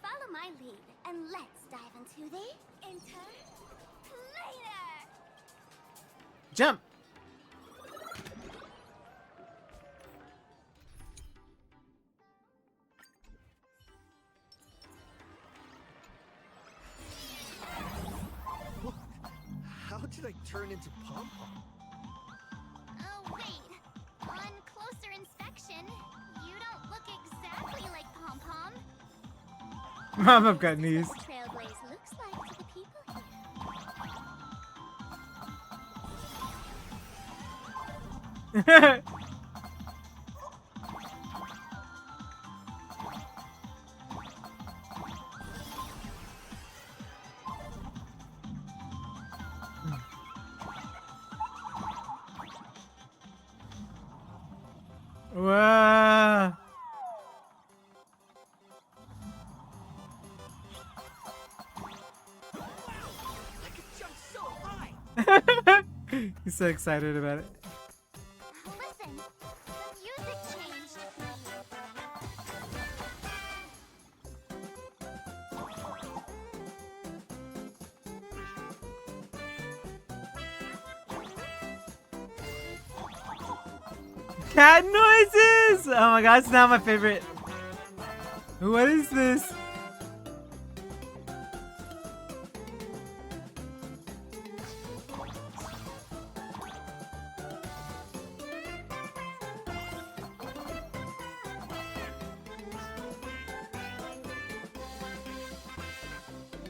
B: Follow my lead, and let's dive into the Interplanar!
A: Jump!
D: How did I turn into Pom Pom?
B: Oh, wait. On closer inspection, you don't look exactly like Pom Pom.
A: Mom, I've got knees.
B: Trailblaze looks like to the people here.
A: Wow.
D: I could jump so high!
A: He's so excited about it.
B: Listen, the music changed.
A: Cat noises! Oh my god, it's now my favorite. What is this?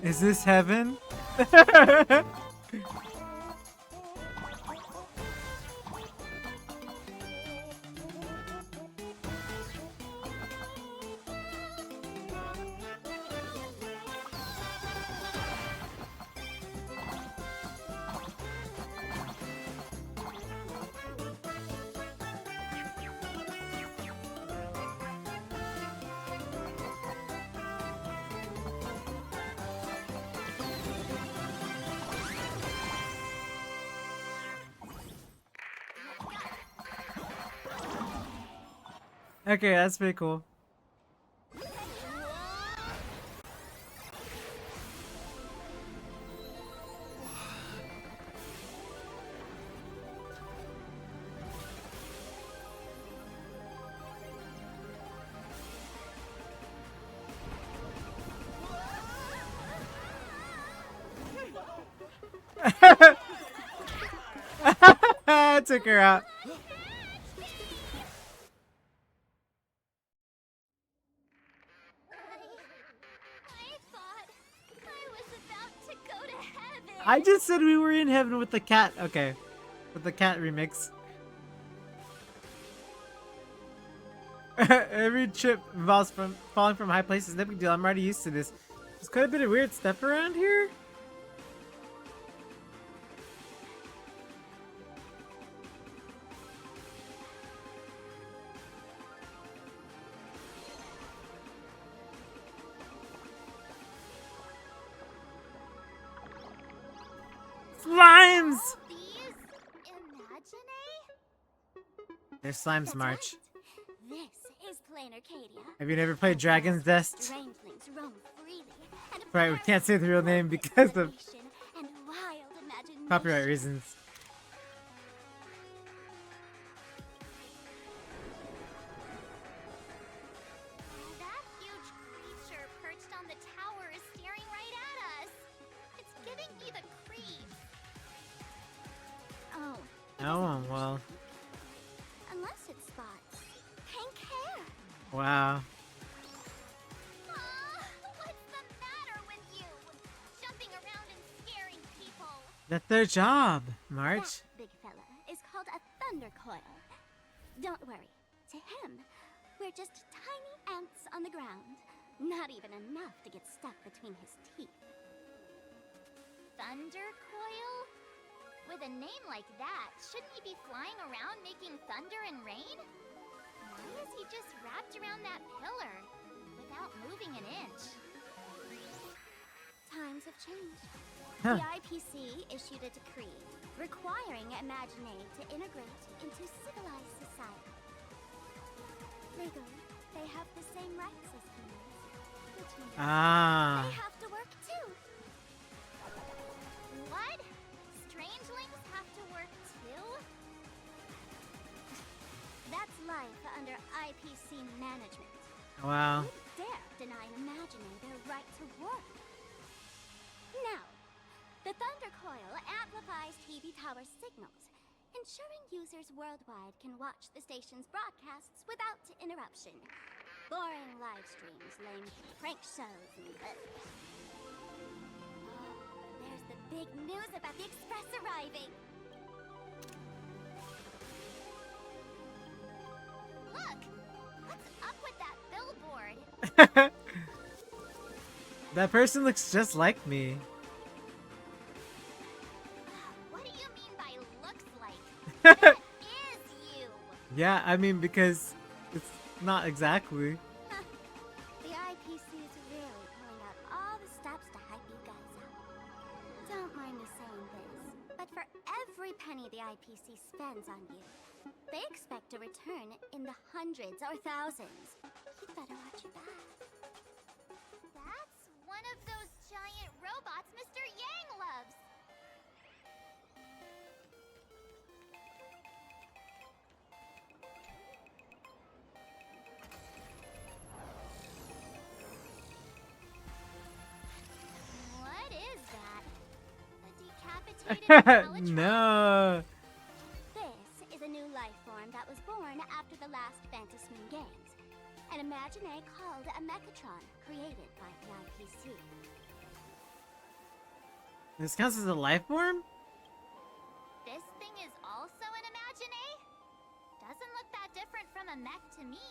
A: Is this heaven? Okay, that's pretty cool. I took her out. I just said we were in heaven with the cat. Okay. With the cat remix. Every trip involves falling from high places. No big deal. I'm already used to this. There's quite a bit of weird stuff around here. Slimes! There's Slimes March.
B: This is Planarcadia.
A: Have you never played Dragon's Nest?
B: Strangelings roam freely, and
A: Right, we can't say the real name because of
B: and wild imagination.
A: copyright reasons. Oh, well.
B: Unless it spots pink hair.
A: Wow.
B: What's the matter with you? Jumping around and scaring people.
A: That's their job, March.
B: That big fella is called a thunder coil. Don't worry. To him, we're just tiny ants on the ground. Not even enough to get stuck between his teeth. Thunder coil? With a name like that, shouldn't he be flying around making thunder and rain? Why is he just wrapped around that pillar without moving an inch? Times have changed.
A: Huh.
B: The IPC issued a decree requiring Imaginate to integrate into civilized society. Legally, they have the same rights as humans, which means they have to work too. What? Strangelings have to work too? That's life under IPC management.
A: Wow.
B: Who dare deny Imaginate their right to work? Now, the Thunder Coil amplifies TV tower signals, ensuring users worldwide can watch the station's broadcasts without interruption. Boring live streams, lame prank shows, and there's the big news about the Express arriving. Look! What's up with that billboard?
A: That person looks just like me.
B: What do you mean by looks like? That is you!
A: Yeah, I mean, because it's not exactly.
B: The IPC is really pulling out all the stops to hype you guys up. Don't mind me saying this, but for every penny the IPC spends on you, they expect a return in the hundreds or thousands. You'd better watch your back. That's one of those giant robots Mr. Yang loves. What is that? A decapitated Teletron?
A: No.
B: This is a new life form that was born after the last Fantasy Moon Games. An Imaginate called a Mechatron, created by the IPC.
A: This counts as a life form?
B: This thing is also an Imaginate? Doesn't look that different from a mech to me.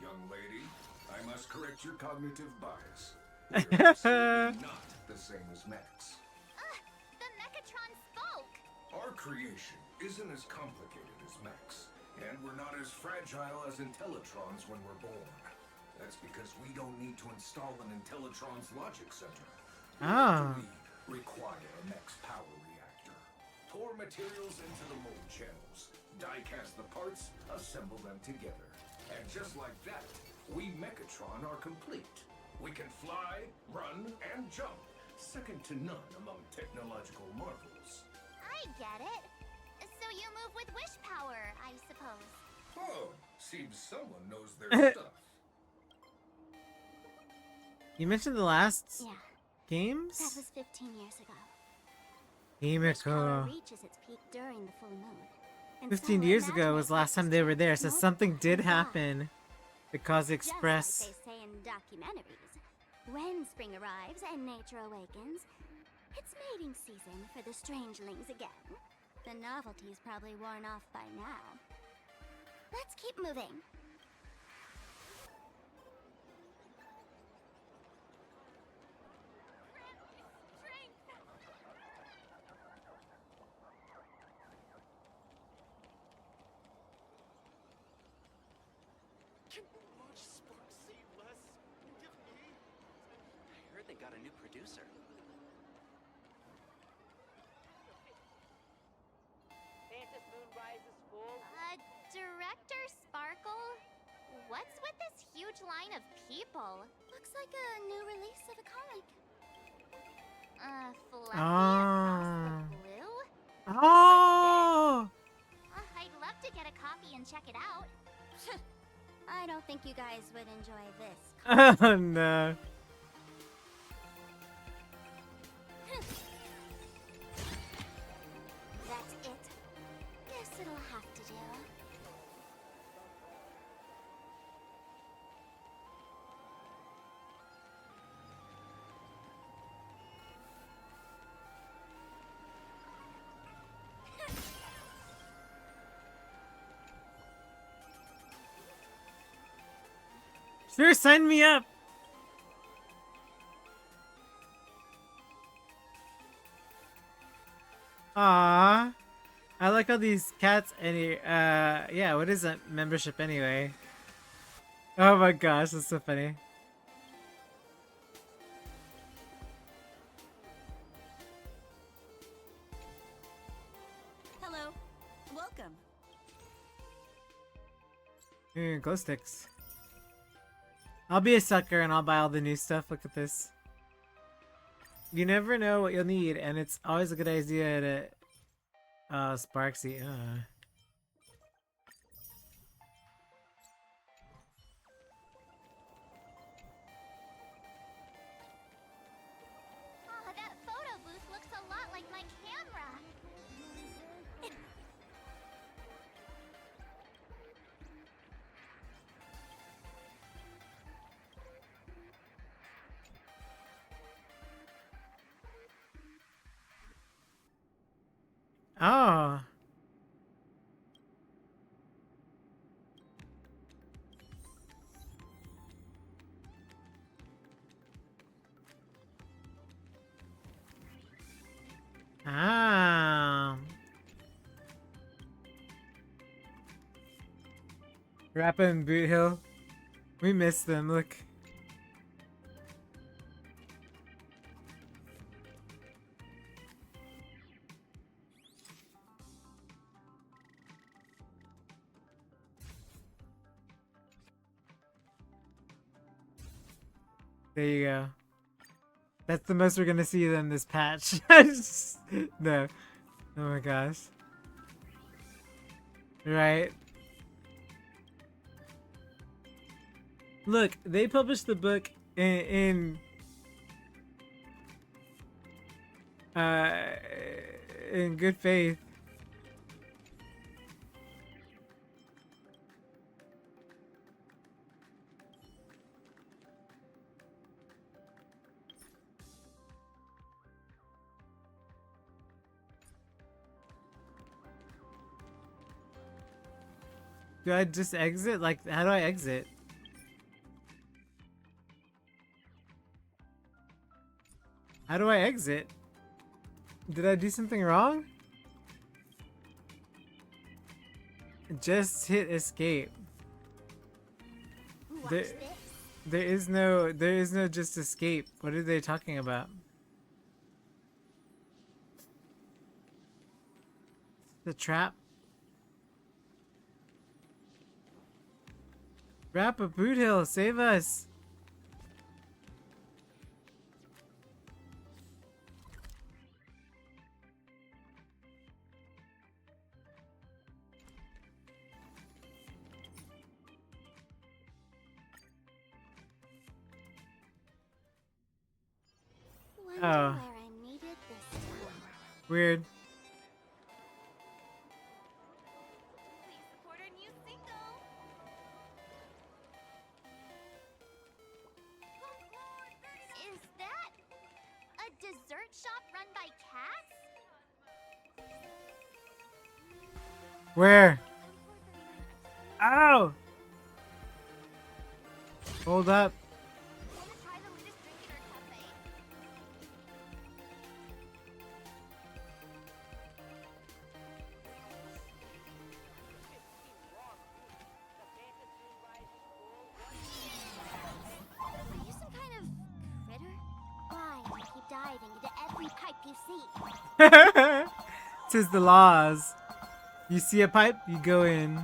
M: Young lady, I must correct your cognitive bias. We're absolutely not the same as mechs.
B: The Mechatron spoke!
M: Our creation isn't as complicated as mechs, and we're not as fragile as Intellitrons when we're born. That's because we don't need to install an Intellitron's logic center. We require a mech's power reactor. Pour materials into the mold channels, die-cast the parts, assemble them together. And just like that, we Mechatron are complete. We can fly, run, and jump. Second to none among technological marvels.
B: I get it. So you move with wish power, I suppose.
M: Oh, seems someone knows their stuff.
A: You mentioned the last
B: Yeah.
A: games?
B: That was 15 years ago.
A: Himiko.
B: Reaches its peak during the full moon. And
A: 15
B: so
A: years ago was
B: Imaginate
A: last time they were there, so something did happen to cause the Express.
B: Just like they say in documentaries, when spring arrives and nature awakens, it's mating season for the strangelings again. The novelty's probably worn off by now. Let's keep moving.
D: Can Launch Spark say less? Give me.
O: I heard they got a new producer.
P: Fantasy Moon rises full.
B: Director Sparkle? What's with this huge line of people? Looks like a new release of a comic. Fluffy across the blue?
A: Oh!
B: I'd love to get a copy and check it out. I don't think you guys would enjoy this.
A: Oh no.
B: That's it. Guess
A: Sure, sign me up. Ah, I like all these cats. Yeah. What is that membership anyway? Oh my gosh, that's so funny.
Q: Hello. Welcome.
A: Glow sticks. I'll be a sucker and I'll buy all the new stuff. Look at this. You never know what you'll need, and it's always a good idea to... Sparksy.
B: Oh, that photo booth looks a lot like my camera.
A: Oh. Ah. Rappa and Boot Hill. We miss them, look. There you go. That's the most we're gonna see them this patch. No. Oh my gosh. Right. Look, they published the book in good faith. Do I just exit? Like, how do I exit? How do I exit? Did I do something wrong? Just hit escape. There is no just escape. What are they talking about? The trap? Rappa Boot Hill, save us!
B: Wonder
A: Oh.
B: where I'm needed this time.
A: Weird.
B: Please support our new single. Is that a dessert shop run by cats?
A: Where? Ow! Hold up.
B: Are you some kind of critter? Why do you keep diving into every pipe you see?
A: Tis the laws. You see a pipe, you go in.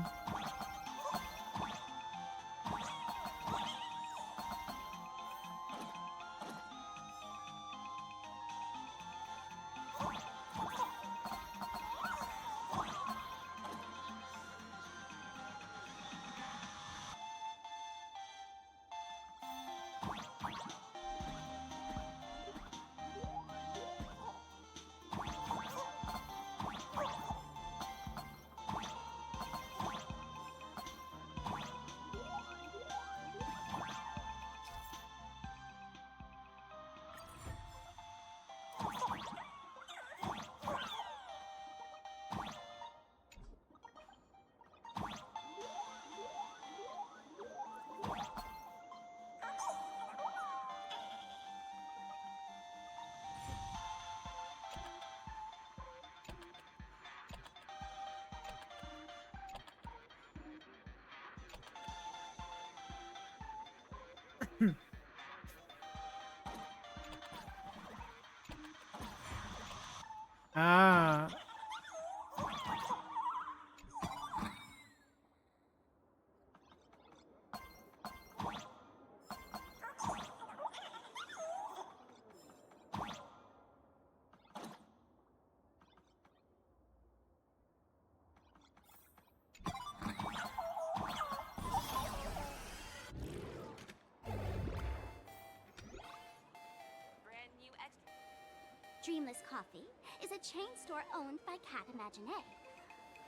A: Ah.
B: Dreamless Coffee is a chain store owned by Cat Imaginet.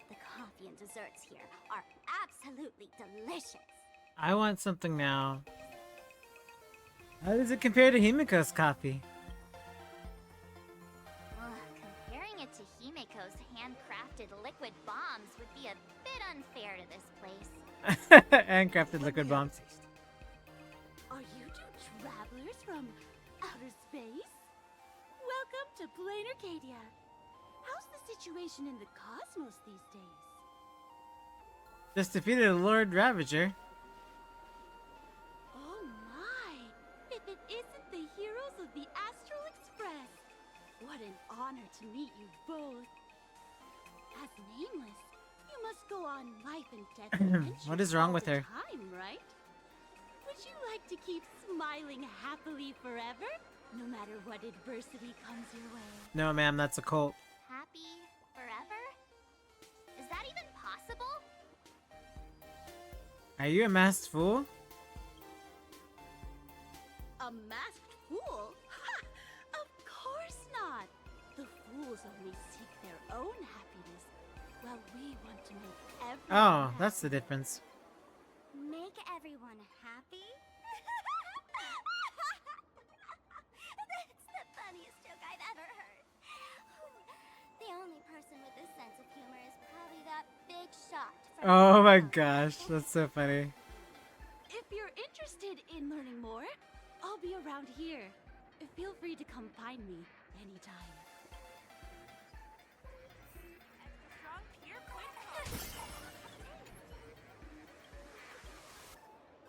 B: The coffee and desserts here are absolutely delicious.
A: I want something now. How does it compare to Himiko's coffee?
B: Comparing it to Himiko's handcrafted liquid bombs would be a bit unfair to this place.
A: Handcrafted liquid bombs.
Q: Are you two travelers from outer space? Welcome to Planarcadia. How's the situation in the cosmos these days?
A: Just defeated a Lord Ravager.
Q: Oh my! If it isn't the heroes of the Astral Express! What an honor to meet you both. As nameless, you must go on life and death adventures
A: What is wrong
Q: all
A: with
Q: the
A: her?
Q: time, right? Would you like to keep smiling happily forever? No matter what adversity comes your way.
A: No, ma'am, that's a cult.
B: Happy forever? Is that even possible?
A: Are you a masked fool?
Q: A masked fool? Ha! Of course not! The fools only seek their own happiness, while we want to make everyone
A: Oh,
Q: happy.
A: that's the difference.
B: Make everyone happy? That's the funniest joke I've ever heard. The only person with this sense of humor is probably that big shot from
A: Oh my gosh, that's so funny.
Q: If you're interested in learning more, I'll be around here. Feel free to come find me anytime.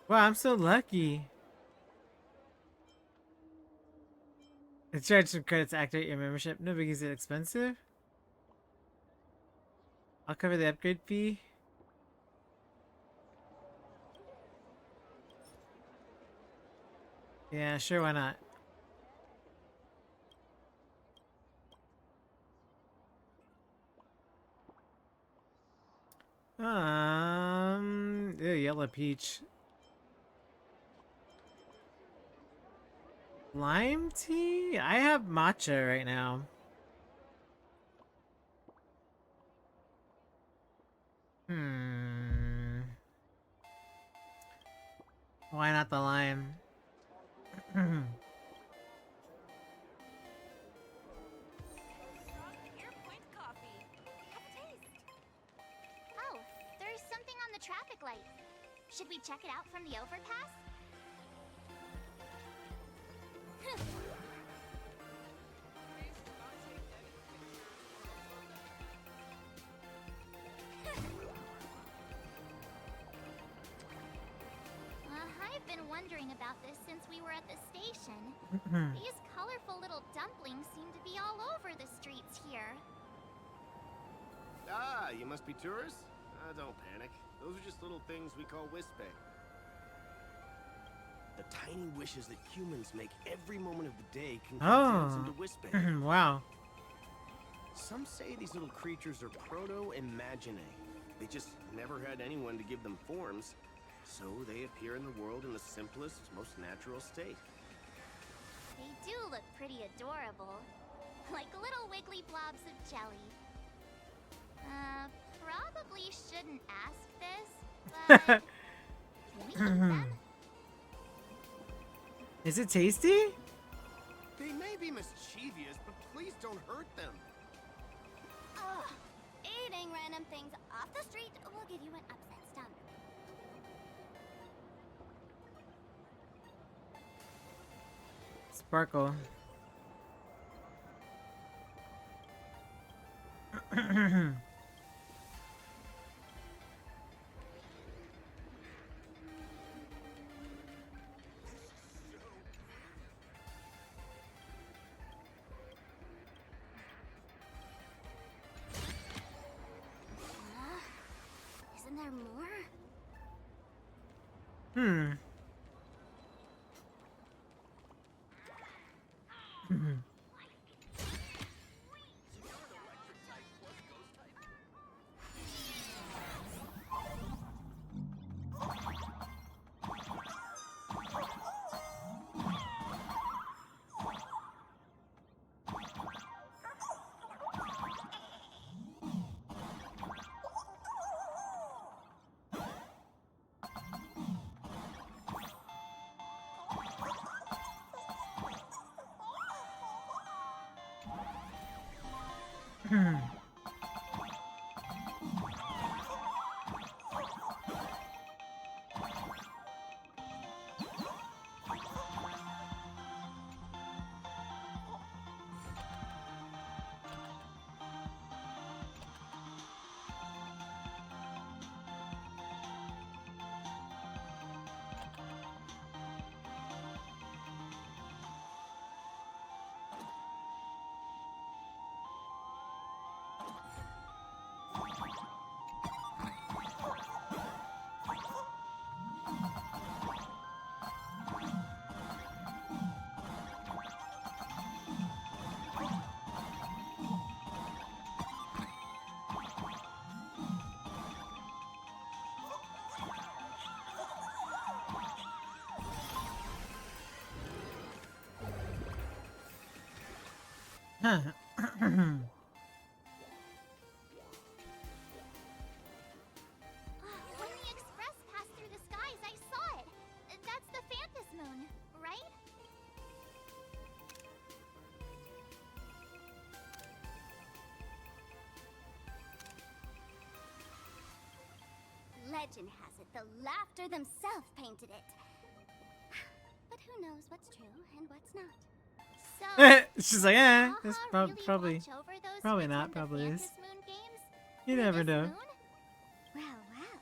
A: Wow, I'm so lucky. It's charged some credits to activate your membership. No biggie, is it expensive? I'll cover the upgrade fee. Yeah, sure, why not? Ew, yellow peach. Lime tea? I have matcha right now. Why not the lime?
B: Oh, there's something on the traffic light. Should we check it out from the overpass? I've been wondering about this since we were at the station. These colorful little dumplings seem to be all over the streets here.
R: Ah, you must be tourists? Don't panic. Those are just little things we call wispy. The tiny wishes that humans make every moment of the day can condense into wispy.
A: Wow.
R: Some say these little creatures are proto-imaginae. They just never had anyone to give them forms, so they appear in the world in the simplest, most natural state.
B: They do look pretty adorable. Like little wiggly blobs of jelly. Probably shouldn't ask this, but can we eat them?
A: Is it tasty?
R: They may be mischievous, but please don't hurt them.
B: Ugh, eating random things off the street will give you an upset stomach.
A: Sparkle. Hmm. Hmm. Huh.
B: When the express passed through the skies, I saw it. That's the Phantom Moon, right? Legend has it the Laughter themselves painted it. But who knows what's true and what's not. So,
A: She's like, eh, it's
B: really
A: probably,
B: watch over those
A: probably
B: who
A: not,
B: attend the
A: probably is.
B: Phantom Moon games?
A: You
B: Through
A: never
B: this
A: know.
B: moon? Well, well.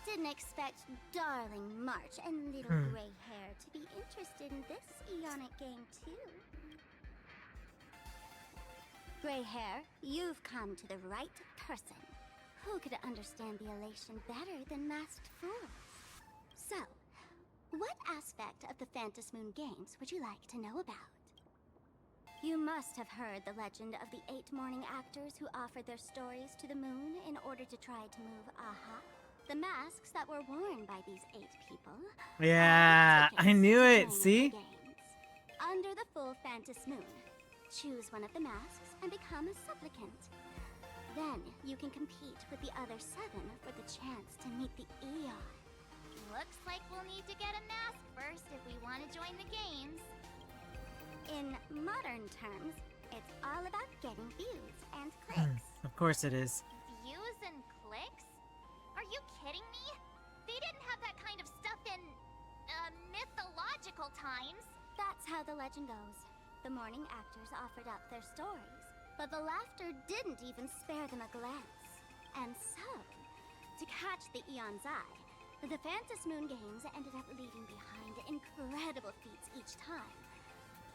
B: Didn't expect darling March and little gray hair to be interested in this Eonic game too. Gray hair, you've come to the right person. Who could understand the elation better than masked fools? So, what aspect of the Phantom Moon games would you like to know about? You must have heard the legend of the 8 morning actors who offered their stories to the moon in order to try to move Aha. The masks that were worn by these 8 people.
A: Yeah, I knew it. See?
B: Under the full Phantom Moon, choose one of the masks and become a supplicant. Then you can compete with the other 7 for the chance to meet the Eon. Looks like we'll need to get a mask first if we want to join the games. In modern terms, it's all about getting views and clicks.
A: Of course it is.
B: Views and clicks? Are you kidding me? They didn't have that kind of stuff in, mythological times. That's how the legend goes. The morning actors offered up their stories, but the laughter didn't even spare them a glance. And so, to catch the Eon's eye, the Phantom Moon games ended up leaving behind incredible feats each time.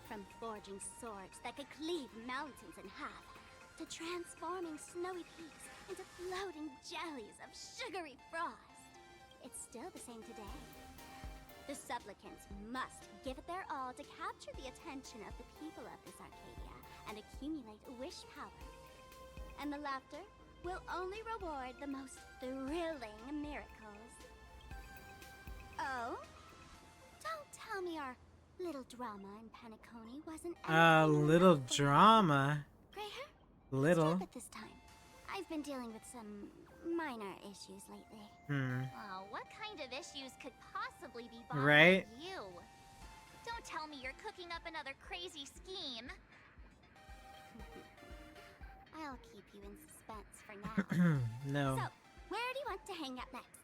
B: From forging swords that could cleave mountains in half, to transforming snowy peaks into floating jellies of sugary frost. It's still the same today. The supplicants must give it their all to capture the attention of the people of this Arcadia and accumulate wish power. And the laughter will only reward the most thrilling miracles. Oh? Don't tell me our little drama in Penacony wasn't
A: Little drama.
B: Gray hair?
A: Little.
B: Stop it this time. I've been dealing with some minor issues lately. Oh, what kind of issues could possibly be bothering you? Don't tell me you're cooking up another crazy scheme. I'll keep you in suspense for now.
A: No.
B: So, where do you want to hang out next?